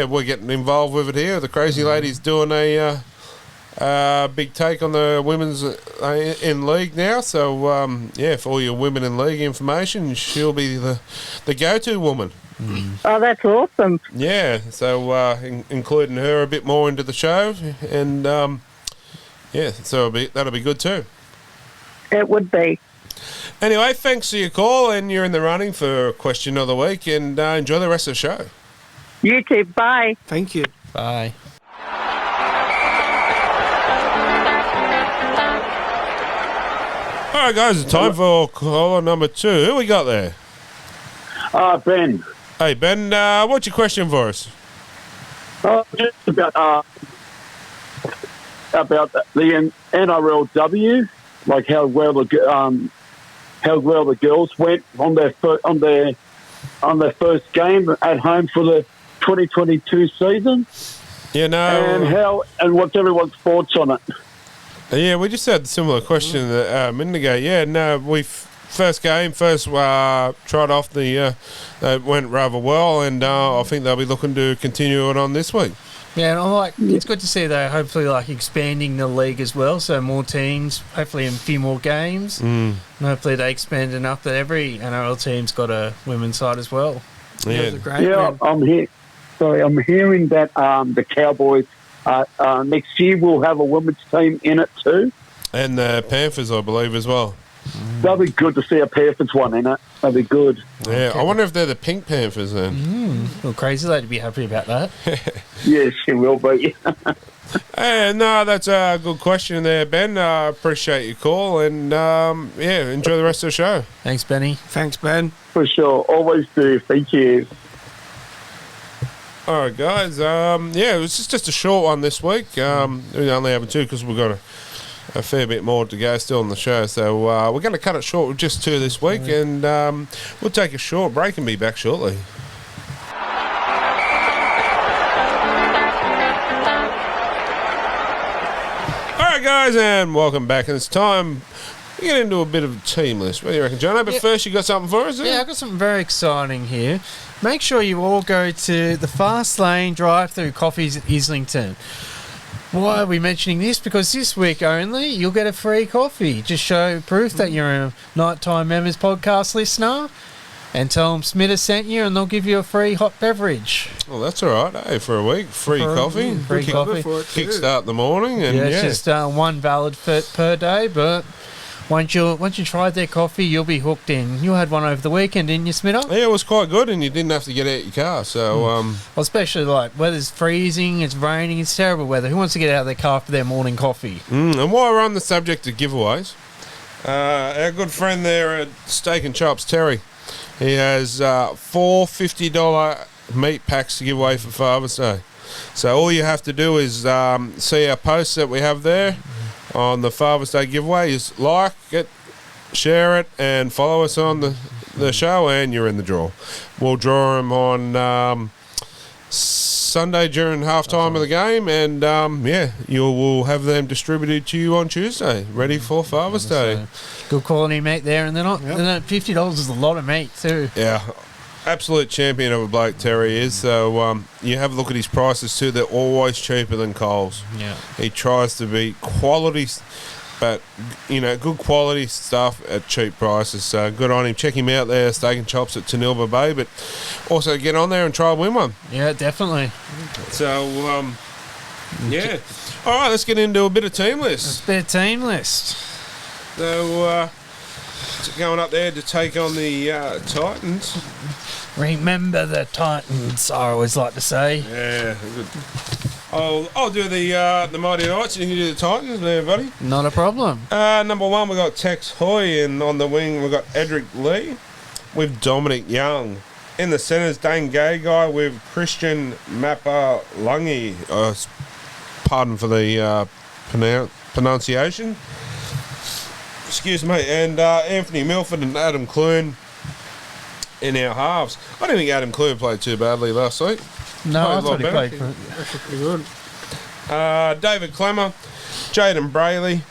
we're getting involved with it here. The Crazy Lady's doing a big take on the women's in league now. So, for all your women in league information, she'll be the go-to woman. Oh, that's awesome. Yeah, so including her a bit more into the show. And, so that'll be good too. It would be. Anyway, thanks for your call, and you're in the running for Question of the Week, and enjoy the rest of the show. You too. Bye. Thank you. Bye. All right, guys, it's time for caller number 2. Who we got there? Ben. Hey, Ben, what's your question for us? Just about the NRLW, like how well the girls went on their first game at home for the 2022 season, Yeah, no. and what's everyone's thoughts on it? Yeah, we just had a similar question a minute ago. Yeah, no, first tried off they went rather well, and I think they'll be looking to continue it on this week. Yeah, and it's good to see they're hopefully expanding the league as well, so more teams, hopefully in a few more games, and hopefully they expand enough that every NRL team's got a women's side as well. That Yeah, was a great Yeah, win. I'm hearing that the Cowboys Next year we'll have a women's team in it too. And the Panthers, I believe, as well. That'll be good to see a Panthers one in it. That'll be good. Yeah, I wonder if they're the Pink Panthers then. Well, Crazy Lady would be happy about that. Yes, she will be. No, that's a good question there, Ben. I appreciate your call, and enjoy the rest of the show. Thanks, Benny. Thanks, Ben. For sure. Always do. Thank you. All right, guys. It was just a short one this week. We only have two because we've got a fair bit more to go still on the show. So we're going to cut it short with just two this week, and we'll take a short break and be back shortly. All right, guys, and welcome back. And it's time we get into a bit of a team list. What do you reckon, Jono? But first, you got something for us? Yeah, I've got something very exciting here. Make sure you all go to the Fast Lane drive-through coffees at Islington. Why are we mentioning this? Because this week only, you'll get a free coffee. Just show proof that you're a Nighttime Members podcast listener and tell them Smitter sent you and they'll give you a free hot beverage. Well, that's all right. Hey, for a week, free coffee. Free coffee. Kickstart the morning. And It's just one valid per day, but once you tried their coffee, you'll be hooked in. You had one over the weekend, didn't you, Smitter? Yeah, it was quite good, and you didn't have to get out your car. So, Well, especially like weather's freezing, it's raining, it's terrible weather. Who wants to get out of their car for their morning coffee? And while we're on the subject of giveaways, our good friend there at Steak and Chops, Terry, he has 4 $50 meat packs to give away for Father's Day. So all you have to do is see our posts that we have there on the Father's Day giveaway. Is like it, share it, and follow us on the show, and you're in the draw. We'll draw them on Sunday during halftime of the game, and you will have them distributed to you on Tuesday, ready for Father's Day. Good quality meat there, and they're not $50 is a lot of meat too. Yeah, absolute champion of a bloke Terry is. So you have a look at his prices too. They're always cheaper than Coles. Yeah, he tries to be quality, but good quality stuff at cheap prices. So good on him. Check him out there, Steak and Chops at Tanilba Bay. But also get on there and try and win one. Yeah, definitely. So all right, let's get into a bit of team list. A bit of team list. So going up there to take on the Titans. Remember the Titans, I always like to say. Yeah, good. I'll do the Mighty Knights and you can do the Titans there, buddy. Not a problem. Number one, we got Tex Hoy, and on the wing, we got Edric Lee with Dominic Young. In the centres, Dane Gagai with Christian Mappa Lungi. Pardon for the pronunciation. Excuse me. And Anthony Milford and Adam Clune in our halves. I don't think Adam Clune played too badly last week. No, I thought he played pretty good. David Clemmer, Jaden Brayley,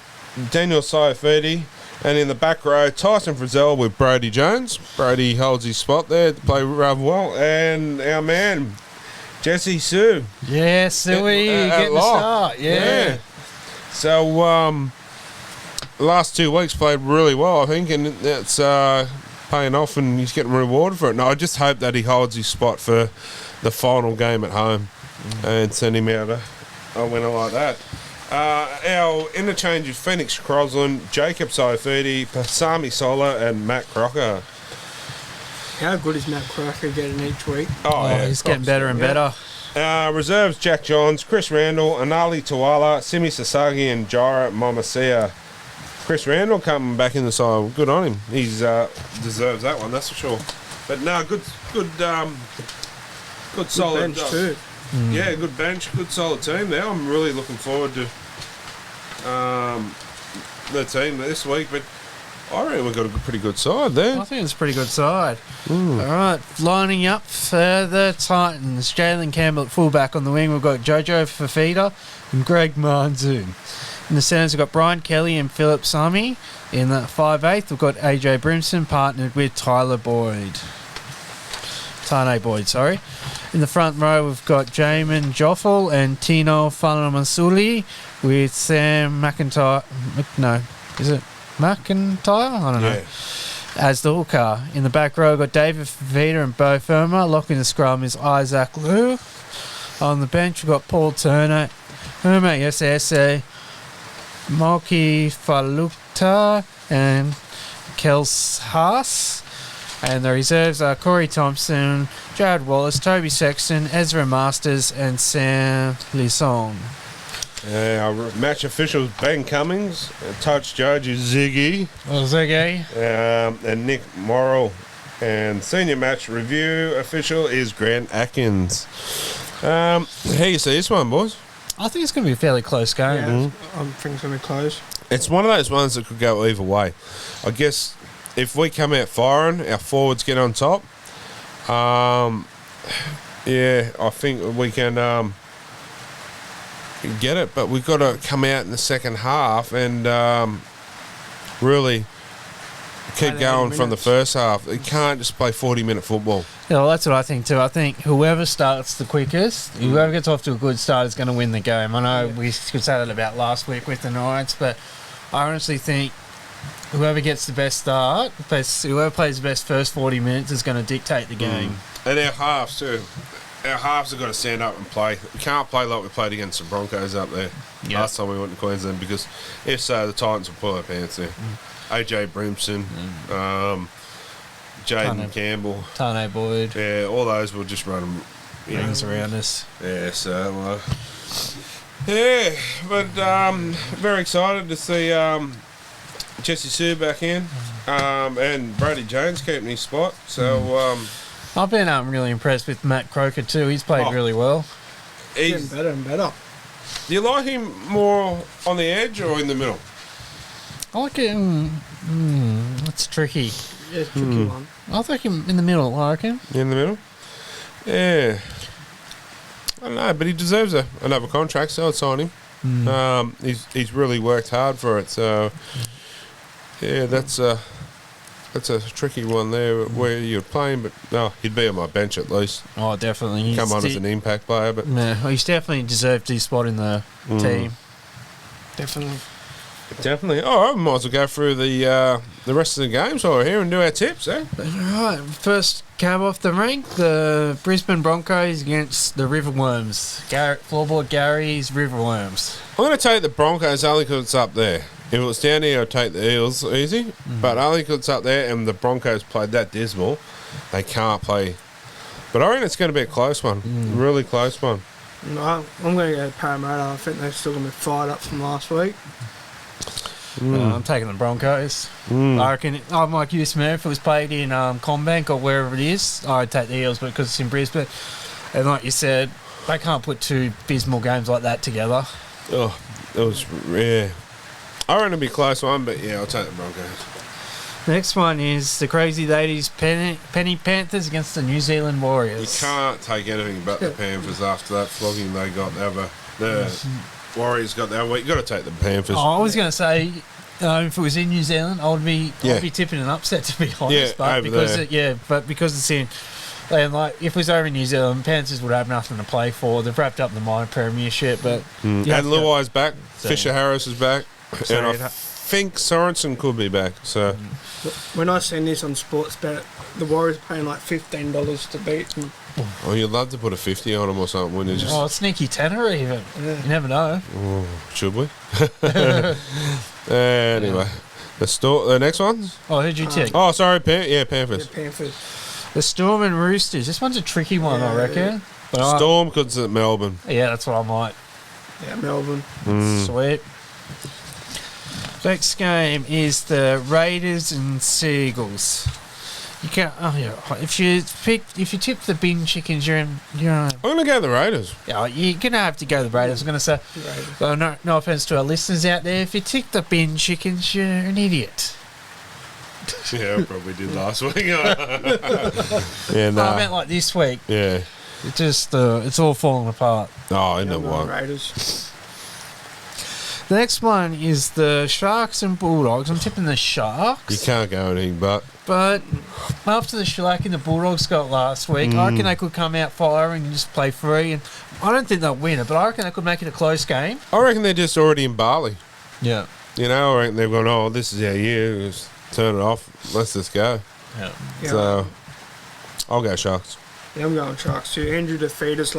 Daniel Saifidi, and in the back row, Tyson Frizzell with Brody Jones. Brody holds his spot there to play rather well. And our man, Jesse Sue. Yeah, Suey, getting the start. Yeah. So, the last 2 weeks played really well, I think, and that's paying off and he's getting rewarded for it. No, I just hope that he holds his spot for the final game at home and send him out a winner like that. Our interchange is Phoenix Crosland, Jacob Saifidi, Pasami Sola, and Matt Crocker. How good is Matt Crocker getting each week? He's getting better and better. Reserves, Jack Johns, Chris Randall, Anali Tuala, Simi Sasagi, and Jara Momasia. Chris Randall coming back in the side. Good on him. He's deserves that one, that's for sure. But no, good solid bench too. Yeah, good bench, good solid team there. I'm really looking forward to the team this week. But I reckon we've got a pretty good side there. I think it's a pretty good side. All right, lining up for the Titans. Jalen Campbell at fullback. On the wing, we've got Jojo Fafita and Greg Manzoon. In the centres, we've got Brian Kelly and Philip Sami. In the 5'8", we've got AJ Brimson partnered with Tyler Boyd. Tane Boyd, sorry. In the front row, we've got Jamin Joffel and Tino Fanamasuli with Sam McIntyre. No, is it McIntyre? I don't know. Yeah. As the hooker. In the back row, we've got David Fafita and Bo Firma. Locking the scrum is Isaac Liu. On the bench, we've got Paul Turner Herma SS, Malky Falukta, and Kels Haas. And the reserves are Corey Thompson, Jared Wallace, Toby Sexton, Ezra Masters, and Sam Lisson. Our match officials Ben Cummings, touch judge is Ziggy, and Nick Morrill, and senior match review official is Grant Atkins. How you see this one, boys? I think it's going to be a fairly close game. Yeah, I think it's going to be close. It's one of those ones that could go either way. I guess if we come out firing, our forwards get on top. Yeah, I think we can get it, but we've got to come out in the second half and really keep going from the first half. You can't just play 40-minute football. Yeah, well, that's what I think too. I think whoever starts the quickest, whoever gets off to a good start is going to win the game. I know we could say that about last week with the Knights, but I honestly think whoever gets the best start, whoever plays the best first 40 minutes is going to dictate the game. And our halves too. Our halves have got to stand up and play. We can't play like we played against the Broncos up there last time we went to Queensland, because if so, the Titans will pull their pants there. AJ Brimson, Jaden Campbell, Tane Boyd. Yeah, all those will just run them. Rings around us. Yeah, so... yeah, but very excited to see Jesse Sue back in, and Brady Jones keeping his spot. So I've been really impressed with Matt Croker too. He's played really well. He's getting better and better. Do you like him more on the edge or in the middle? I like it. It's tricky. Yeah, it's a tricky one. I think him in the middle. I reckon. In the middle? Yeah. I don't know, but he deserves another contract, so I'd sign him. He's really worked hard for it, so yeah, that's a tricky one there where you're playing, but no, he'd be on my bench at least. Oh, definitely. Come on as an impact player, but no, he's definitely deserved his spot in the team. Definitely. All right, we might as well go through the rest of the games while we're here and do our tips, eh? Right, first cab off the rank, the Brisbane Broncos against the Riverworms. Floorboard Gary's Riverworms. I'm going to take the Broncos only because it's up there. If it was down here, I'd take the Eels easy, but only because it's up there and the Broncos played that dismal, they can't play. But I reckon it's going to be a close one, really close one. No, I'm going to go Parramatta. I think they're still going to be fired up from last week. I'm taking the Broncos. I reckon, I'm like you, Smith, if it was played in Combank or wherever it is, I'd take the Eels, but because it's in Brisbane, and like you said, they can't put two abysmal games like that together. Oh, it was, yeah. I reckon it'll be a close one, but yeah, I'll take the Broncos. Next one is the Crazy Ladies Penny Panthers against the New Zealand Warriors. You can't take anything but the Panthers after that flogging they got the Warriors got that week. You've got to take the Panthers. Oh, I was going to say, if it was in New Zealand, I'd be tipping an upset, to be honest. But because it's in, and like if it was over in New Zealand, Panthers would have nothing to play for. They've wrapped up the minor premiership, but and Luai's back. Fisher Harris is back, and I think Sorensen could be back. So when I seen this on Sportsbet, the Warriors paying like $15 to beat them. Oh, you'd love to put a 50 on them or something, wouldn't you? Just sneaky tenner even. Yeah. You never know. Oh, should we? Anyway, the next one. Oh, who'd you take? Oh, sorry, Panthers. Yeah, Panthers. The Storm and Roosters. This one's a tricky one, I reckon. But Storm because it's at Melbourne. Yeah, that's what I might. Yeah, Melbourne. Sweet. Next game is the Raiders and Seagulls. You can't. Oh yeah. If you tip the bin chickens, you're. I'm gonna go the Raiders. Yeah, you're gonna have to go the Raiders. I'm gonna say. Well, no offense to our listeners out there. If you tip the bin chickens, you're an idiot. Yeah, I probably did last week. Yeah, no. I meant like this week. Yeah. It just it's all falling apart. Oh, I know what. Raiders. The next one is the Sharks and Bulldogs. I'm tipping the Sharks. You can't go anything but. But after the shellacking the Bulldogs got last week, I reckon they could come out firing and just play free. And I don't think they'll win it, but I reckon they could make it a close game. I reckon they're just already in Bali. Yeah. You know, I reckon they've gone, oh, this is our year. Just turn it off. Let's just go. Yeah. So, I'll go Sharks. Yeah, I'm going Sharks too. Andrew defeated us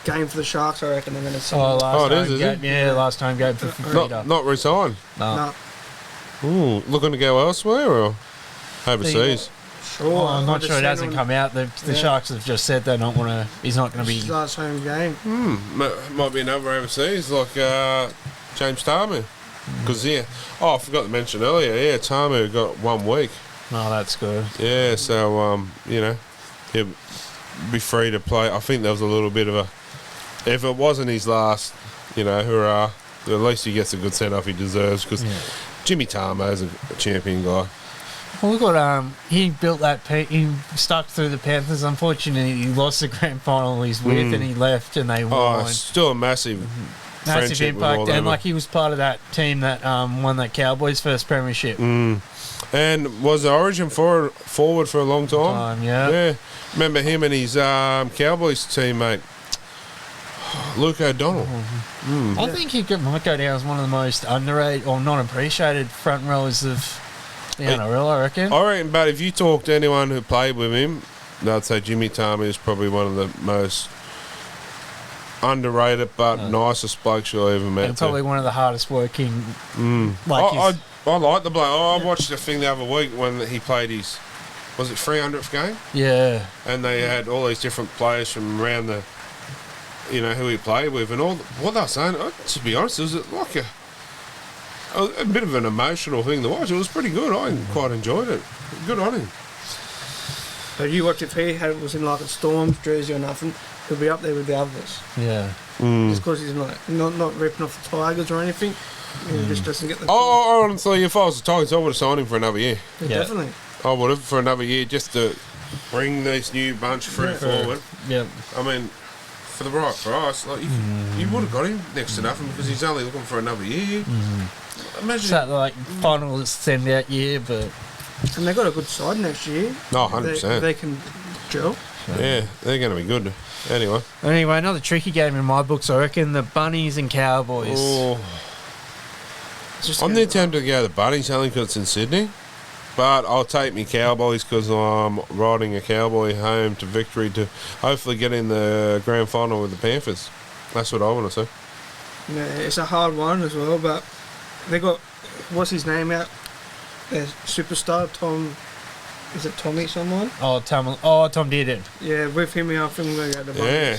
game for the Sharks. I reckon they're going to. Oh, last it time is, is game, it? yeah, last time game for Frida. Not re-sign. No. Ooh, looking to go elsewhere or overseas? Sure. Oh, I'm not sure it hasn't come out. The Yeah. Sharks have just said they don't want to. He's not going to It's his be. last home game. Might be another overseas like James Tamu. Because I forgot to mention earlier. Yeah, Tamu got 1 week. Oh, that's good. Yeah, so he'll be free to play. I think there was a little bit of a. If it wasn't his last, hurrah. At least he gets a good send off he deserves because Jimmy Tamu is a champion guy. Well, look what he built that. He stuck through the Panthers. Unfortunately, he lost the grand final he's with, and he left, and they Oh, won. it's still a massive friendship with all impact, them. and like he was part of that team that won that Cowboys' first premiership. And was the Origin forward for a long time. Yeah. Remember him and his Cowboys teammate, Luke O'Donnell. I think he might go down as one of the most underrated or not appreciated front rowers of the NRL, I reckon. I reckon, but if you talk to anyone who played with him, they'd say Jimmy Tamu is probably one of the most underrated but nicest blokes you'll ever met. And probably one of the hardest working. I like the bloke. I watched the thing the other week when he played his, was it 300th game? Yeah. And they had all these different players from around the, who he played with and all. What they were saying, to be honest, it was like a bit of an emotional thing to watch. It was pretty good. I quite enjoyed it. Good on him. But you watch if he was in like a Storms jersey or nothing, he'll be up there with the others. Yeah. Just because he's not ripping off the Tigers or anything. He just doesn't get the. Honestly, if I was the Tigers, I would have signed him for another year. Yeah, definitely. I would have for another year just to bring this new bunch forward. Yep. I mean, for the right price, like you would have got him next to nothing because he's only looking for another year. Imagine that like final send out year, but and they got a good side next year. No, 100%. They can gel. Yeah, they're going to be good. Anyway, another tricky game in my books. I reckon the Bunnies and Cowboys. Oh, I'm there tempted to go to the Bunnies only because it's in Sydney, but I'll take me Cowboys because I'm riding a Cowboy home to victory to hopefully get in the grand final with the Panthers. That's what I want to see. Yeah, it's a hard one as well, but they got what's his name out? Their superstar Tom. Is it Tommy someone? Tom Dearden. Yeah, with him, I think we're going to go to the Bunnies. Yeah,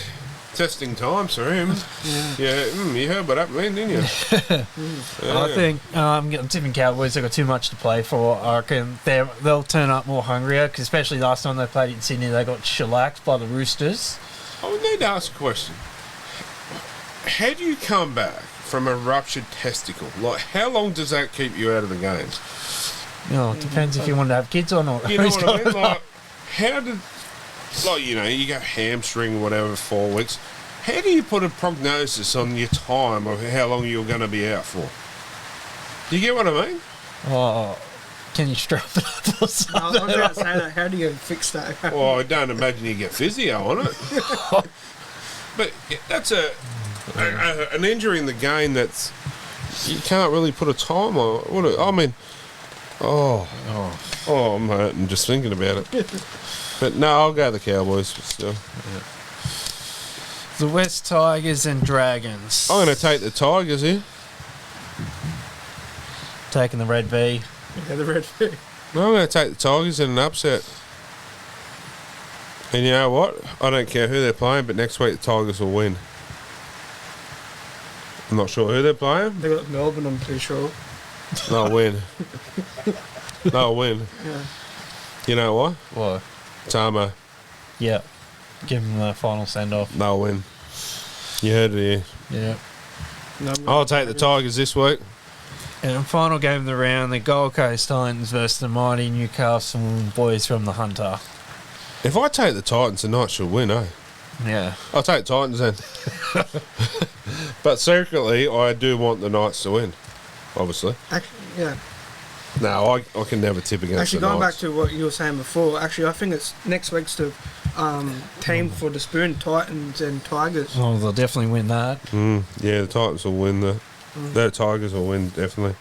testing times for him. Yeah, you heard what happened then, didn't you? I think I'm tipping Cowboys. They've got too much to play for. I reckon they'll turn up more hungrier, cause especially last time they played in Sydney, they got shellacked by the Roosters. I would need to ask a question. How do you come back from a ruptured testicle? Like, how long does that keep you out of the games? It depends if you want to have kids or not. You know what I mean? Like, how did, you go hamstring or whatever 4 weeks. How do you put a prognosis on your time of how long you're going to be out for? Do you get what I mean? Oh, can you strap it up or something? I was about to say that. How do you fix that? Well, I don't imagine you get physio on it. But that's an injury in the game that's you can't really put a time on. I'm hurting just thinking about it. But no, I'll go the Cowboys still. Yeah. The West Tigers and Dragons. I'm going to take the Tigers here. Taking the Red V. Yeah, the Red V. No, I'm going to take the Tigers in an upset. And you know what? I don't care who they're playing, but next week the Tigers will win. I'm not sure who they're playing. They got Melbourne, I'm pretty sure. They'll win. They'll win. Yeah. You know why? Why? Tamo. Yeah. Give them the final send-off. They'll win. You heard it Yeah. here. I'll take the Tigers this week. And final game of the round, the Gold Coast Titans versus the mighty Newcastle boys from the Hunter. If I take the Titans, the Knights should win, eh? Yeah. I'll take Titans then. But secretly, I do want the Knights to win, obviously. Actually, yeah. No, I can never tip against Actually, the going Knights. back to what you were saying before, actually, I think it's next week's the team for the Spoon, Titans and Tigers. Oh, they'll definitely win that. Yeah, the Titans will win. The Tigers will win, definitely.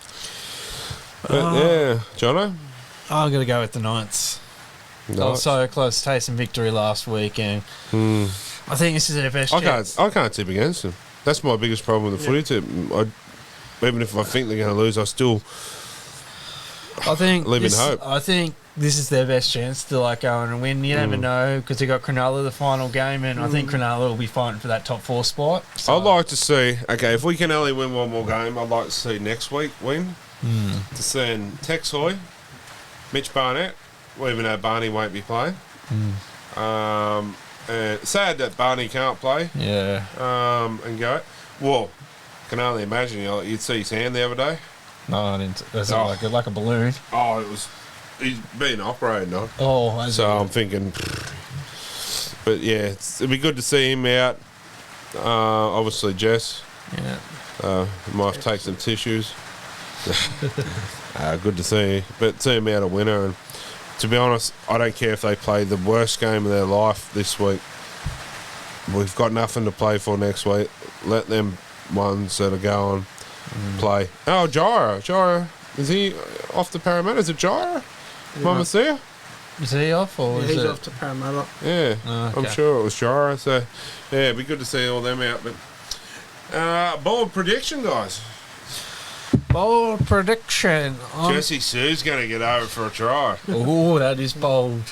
But yeah, Jono? I'm going to go with the Knights. They were so close to tasting victory last week, and I think this is their best I chance. can't tip against them. That's my biggest problem with the footy tip. Even if I think they're going to lose, I still live in hope. I think this is their best chance to go on and win. You never know, because they got Cronulla the final game, and I think Cronulla will be fighting for that top 4 spot. So. I'd like to see. Okay, if we can only win one more game, I'd like to see next week win. To send Tex Hoy, Mitch Barnett, well, even though Barney won't be playing. And sad that Barney can't play. Yeah. And go. Well, can only imagine. You'd see his hand the other day. No, I didn't. That's like a balloon. Oh, it was. He's being operated on. Oh, so I'm thinking. But yeah, it'd be good to see him out. Obviously, Jess. Yeah. Might take some tissues. Good to see, but see him out a winner. And to be honest, I don't care if they play the worst game of their life this week. We've got nothing to play for next week. Let them ones that are going play. Oh, Jara. Is he off to Parramatta? Is it Jara? Mama Thea? Is he off or is he's it? off to Parramatta. Yeah, okay. I'm sure it was Jara. So, yeah, it'd be good to see all them out. But bold prediction, guys. Bold prediction. Jesse Sue's going to get over for a try. Oh, that is bold.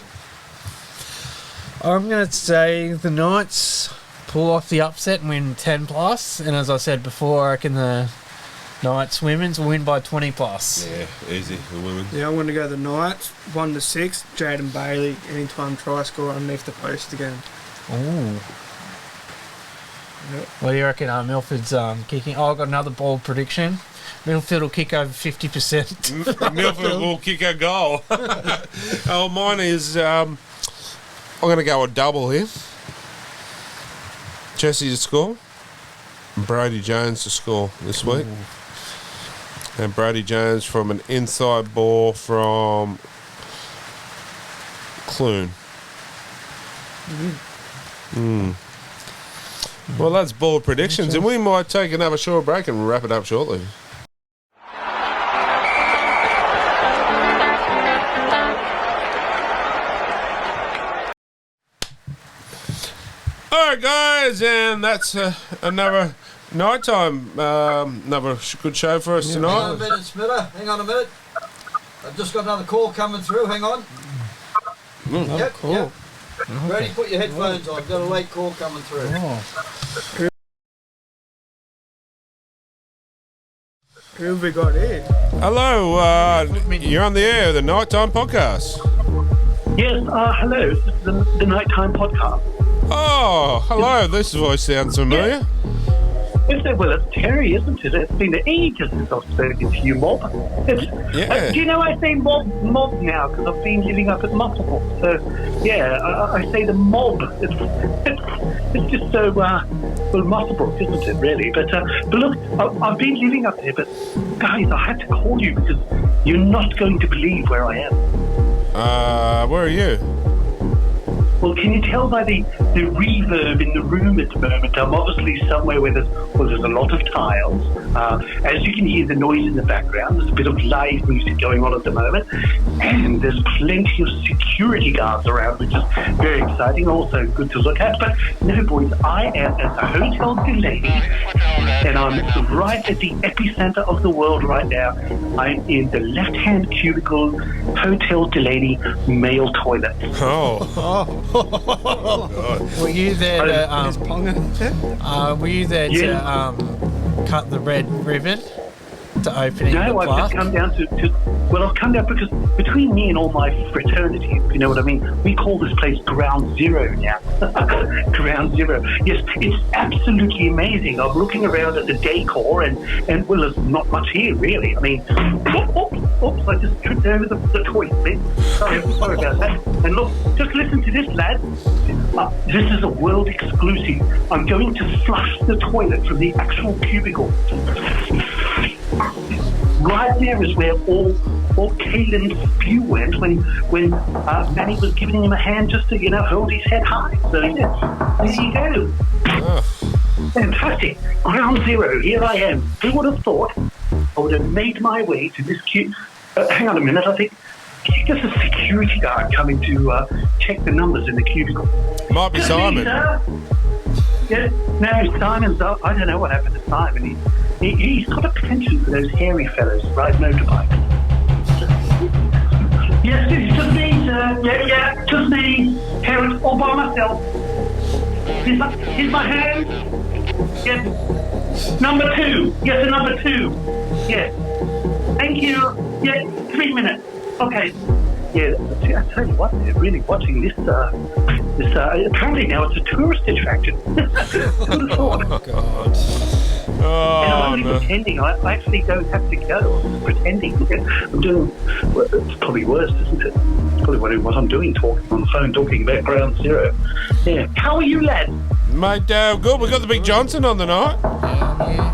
I'm going to say the Knights pull off the upset and win 10 plus. And as I said before, I reckon the Knights women's will win by 20 plus. Yeah, easy, the women. Yeah, I'm going to go the Knights, 1-6. Jaden Bailey, anytime try score underneath the post again. Ooh. Yep. What do you reckon? Milford's kicking. Oh, I've got another bold prediction. Milford will kick over 50%. Milford will kick a goal. Oh, mine is. I'm going to go a double here. Jesse to score. And Brady Jones to score this week. And Brady Jones from an inside ball from Clune. Well, that's bold predictions, and we might take another short break and wrap it up shortly. All right, guys, and that's another nighttime, another good show for us tonight. Hang on a minute, Smitter. Hang on a minute. I've just got another call coming through. Hang on. Yep, cool. Yep. Ready? Put your headphones on. I've got a late call coming through. Who have we got here? Hello, you're on the air of the Nighttime Podcast. Yes, hello. This is the Nighttime Podcast. Oh, hello. This voice sounds familiar. Well, it's Terry, isn't it? It's been ages since I've spoken to you, Mob. Yeah. Do you know I say mob now because I've been living up at Muswell. So, yeah, I say the mob. It's just so, Muswell, isn't it, really? But look, I've been living up there, but, guys, I had to call you because you're not going to believe where I am. Where are you? Well, can you tell by the reverb in the room at the moment? I'm obviously somewhere where there's a lot of tiles. As you can hear the noise in the background, there's a bit of live music going on at the moment. And there's plenty of security guards around, which is very exciting, also good to look at. But no, boys, I am at the Hotel Delaney, and I'm right at the epicenter of the world right now. I'm in the left-hand cubicle, Hotel Delaney male toilet. Oh. Were you there to were you there to cut the red ribbon to opening the No, I've plaque? just come down I've come down because between me and all my fraternities, you know what I mean, we call this place Ground Zero now. Ground Zero. Yes, it's absolutely amazing. I'm looking around at the decor and well, there's not much here, really. I mean, oops, I just tripped over the toilet bit. Sorry about that. And look, just listen to this, lad. This is a world exclusive. I'm going to flush the toilet from the actual cubicle. Right there is where all Caelan's spew went when Manny was giving him a hand just to, hold his head high. So, yeah, there you go. Fantastic. Ground Zero, here I am. Who would have thought I would have made my way to this hang on a minute, I think there's a security guard coming to check the numbers in the cubicle. Might be Simon. Yeah. No, Simon's. I don't know what happened to Simon. He's got a penchant for those hairy fellows ride motorbikes. Yes, it's just me, sir. Yeah, just me. Parent all by myself. Here's my hand. Yes. Number 2. Yes, number 2. Yes. Thank you. Yeah, 3 minutes. Okay. Yeah, I tell you what, they're really watching this. Apparently now it's a tourist attraction. Who'd have thought? Oh, God. And I'm only pretending. I actually don't have to go. I'm just pretending. I'm doing. Well, it's probably worse, isn't it? It's probably what I'm doing, talking on the phone, talking about Ground Zero. Yeah. How are you, lads? Mate, good. We've got the Big Johnson on the night.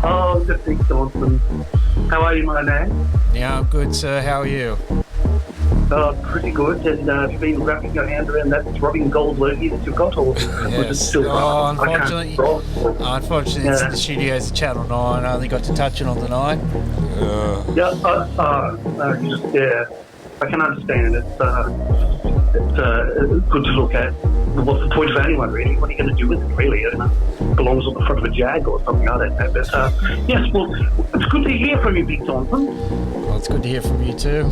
Oh, the Big Johnson. How are you, my man? Yeah, I'm good, sir. How are you? Pretty good. And have you been wrapping your hand around that throbbing gold loogie that you've got, or was it still? Unfortunately, it's in the studios at Channel 9. I only got to touch it on the night. Yeah, I can understand. It's good to look at. What's the point of anyone, really? What are you going to do with it, really? It belongs on the front of a Jag or something, I don't know. But, yes, well, it's good to hear from you, Big Johnson. Well, it's good to hear from you, too.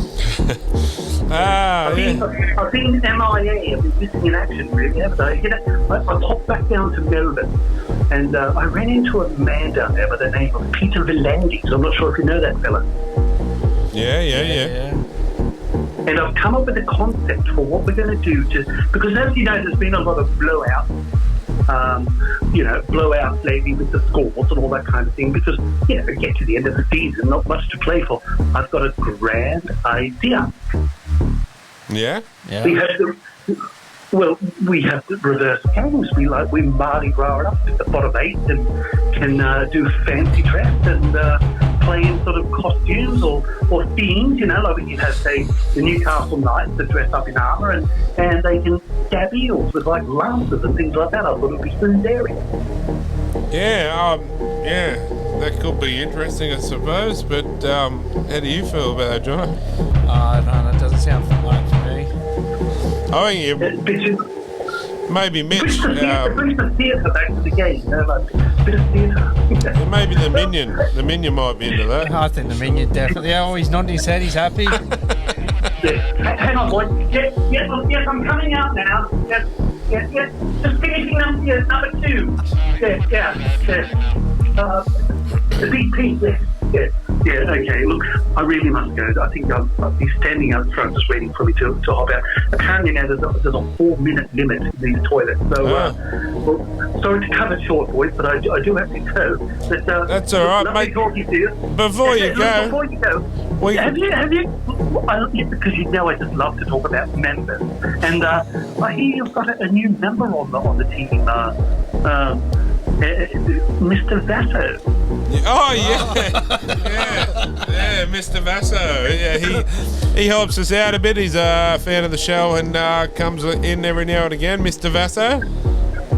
I've been MIA. I've been missing in action, really, haven't I? I popped back down to Melbourne, and I ran into a man down there by the name of Peter Villandis. I'm not sure if you know that fella. Yeah. And I've come up with a concept for what we're going to do because as you know, there's been a lot of blowouts lately with the scores and all that kind of thing because, get to the end of the season, not much to play for. I've got a grand idea. Yeah? We have the reverse games. We Mardi Gras it up at the bottom 8 and can do fancy dress and play in sort of costumes or themes, like when you have, say, the Newcastle Knights that dress up in armour and they can stab eels with like lances and things like that. I thought it would be so daring. Yeah, that could be interesting, I suppose. But how do you feel about that, John? No, that doesn't sound fun for me. I think maybe Mitch. Brings the theatre back to the game, like a bit of theatre. Maybe the Minion. The Minion might be into that. I think the Minion definitely. Oh, he's nodding his head. He's happy. Hang on, boy. Yes, I'm coming out now. Yes. Just finishing number 2. Yes. The big piece, yes. Yeah, okay. Look, I really must go. I think I'll be standing out front just waiting for me to hop out. Apparently now there's a 4-minute limit in these toilets. So, well, sorry to cut it short, boys, but I do have to go. But, that's all right, mate. Talking to you. Before you go, have you? Because you know I just love to talk about members, and I hear you've got a new member on the team. Mr. Vasso. Oh yeah, Mr. Vasso. Yeah, he helps us out a bit. He's a fan of the show and comes in every now and again. Mr. Vasso.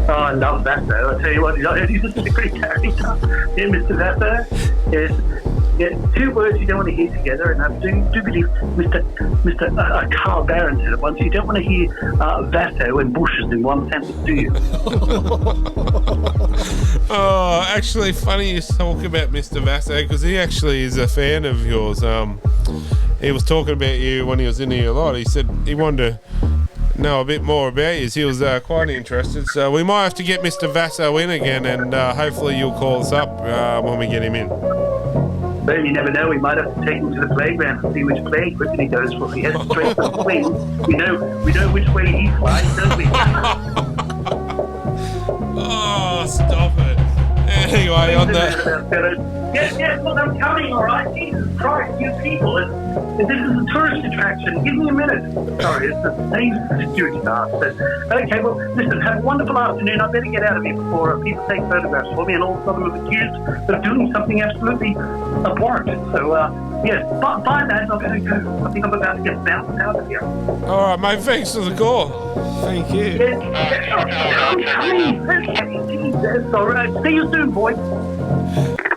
Oh, I love Vasso. I tell you what, he's just a great character. Yeah, Mr. Vasso. Yes. Yeah, 2 words you don't want to hear together, and I do believe Mr. Carl Barron said it once. You don't want to hear Vasso and bushes in one sentence, do you? Oh, actually, funny you talk about Mr. Vasso because he actually is a fan of yours. He was talking about you when he was in here a lot. He said he wanted to know a bit more about you. He was quite interested. So we might have to get Mr. Vasso in again, and hopefully you'll call us up when we get him in. Well, you never know. We might have to take him to the playground and see which play equipment he goes for. If he heads straight for the swing, we know which way he flies, don't we? Oh, stop it. Anyway, on that... Yes, look, I'm coming, all right? Jesus Christ, you people. This is a tourist attraction. Give me a minute. Sorry, it's the same security staff. Okay, well, listen, have a wonderful afternoon. I better get out of here before people take photographs for me and all of them are accused of doing something absolutely abhorrent. So, yes, bye, lads. I'm going to go. I think I'm about to get bounced out of here. All right, mate. Thanks for the call. Thank you. I'm coming. That's all right. See you soon, boys.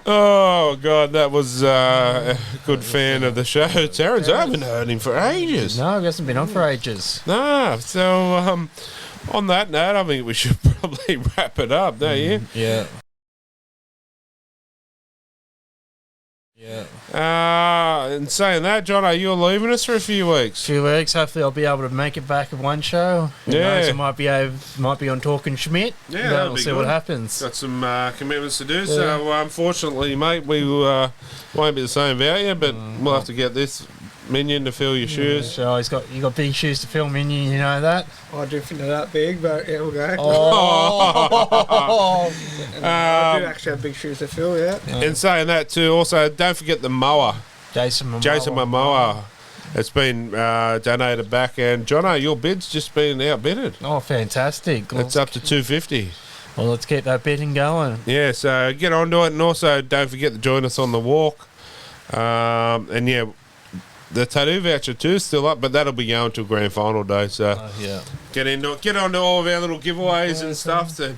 Oh, God, that was good fan of the show. Terrence, I haven't heard him for ages. No, he hasn't been on for ages. No, so on that note, I think we should probably wrap it up, don't you? Yeah. Yeah. And saying that, John, you're leaving us for a few weeks. Hopefully, I'll be able to make it back at one show. Who knows, I might be on Talking Schmidt. Yeah, But we'll see what happens. Got some commitments to do. So unfortunately, mate, we won't be the same value, but we'll have to get this minion to fill your shoes. So you got big shoes to fill, minion. You know that. I do think they're that big, but yeah, we'll go. Oh. I do actually have big shoes to fill, yeah. And saying that too, also don't forget the mower. Jason Momoa. It's been donated back, and Jono, your bid's just been outbidded. Oh, fantastic! It's up to $250. Well, let's keep that bidding going. Yeah, so get onto it, and also don't forget to join us on the walk. And yeah, the tattoo voucher too is still up, but that'll be going till grand final day. So yeah, get onto all of our little giveaways and stuff. So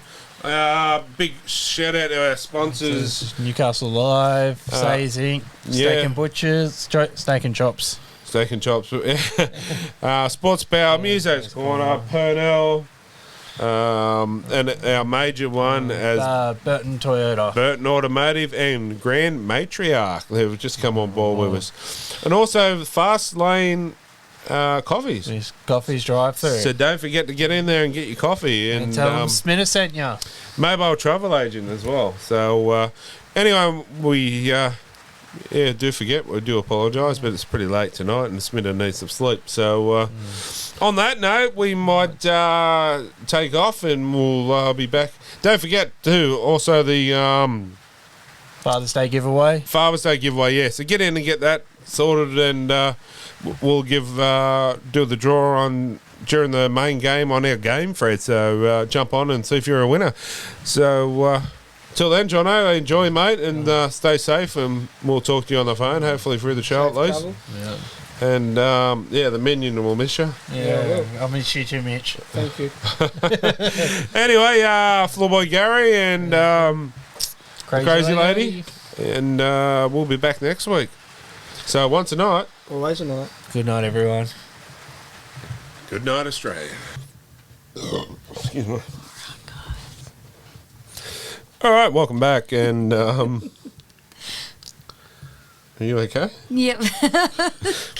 big shout out to our sponsors: Newcastle Live, Sayers Inc., Steak and Butchers, Steak and Chops. Steak and Chops. Sports Power, Muso's Corner, Purnell, and our major one as Burton Toyota, Burton Automotive, and Grand Matriarch, who've just come on board with us. And also Fast Lane Coffees. Coffees drive-through. So don't forget to get in there and get your coffee. And tell them Sminner sent you. Mobile travel agent as well. So anyway, we... do forget, we do apologise, but it's pretty late tonight and Smitter needs some sleep. So on that note, we might take off and we'll be back. Don't forget too, also the Father's Day giveaway. Yeah, so get in and get that sorted, and we'll do the draw on during the main game on our Game Fred. So jump on and see if you're a winner. So till then, Jono, enjoy, mate, and stay safe, and we'll talk to you on the phone, hopefully through the show at least. Yeah. And the minion will miss you. Yeah, I'll miss you too, Mitch. Thank you. Anyway, Floorboy Gary and Crazy Lady. And we'll be back next week. So once a night. Always a night. Good night, everyone. Good night, Australia. Excuse me. All right, welcome back. And are you okay? Yep.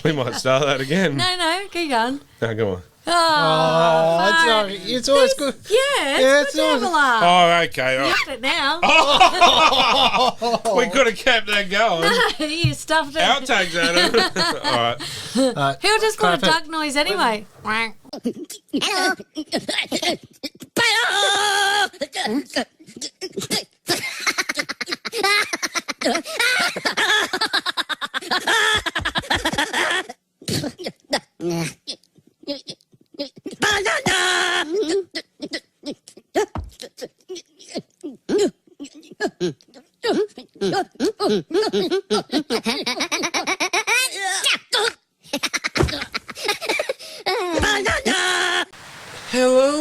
We might start that again. No, keep going. No, go on. Oh, it's always good. Yeah, it's good to have a laugh. Oh, okay. All You right. got it now. We could have kept that going. No, you stuffed it. Outtakes, Adam. All right. He'll just put a duck noise anyway. Hello. Hello.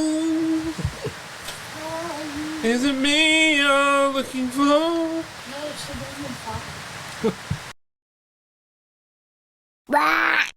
Is it me you're looking for? Bye.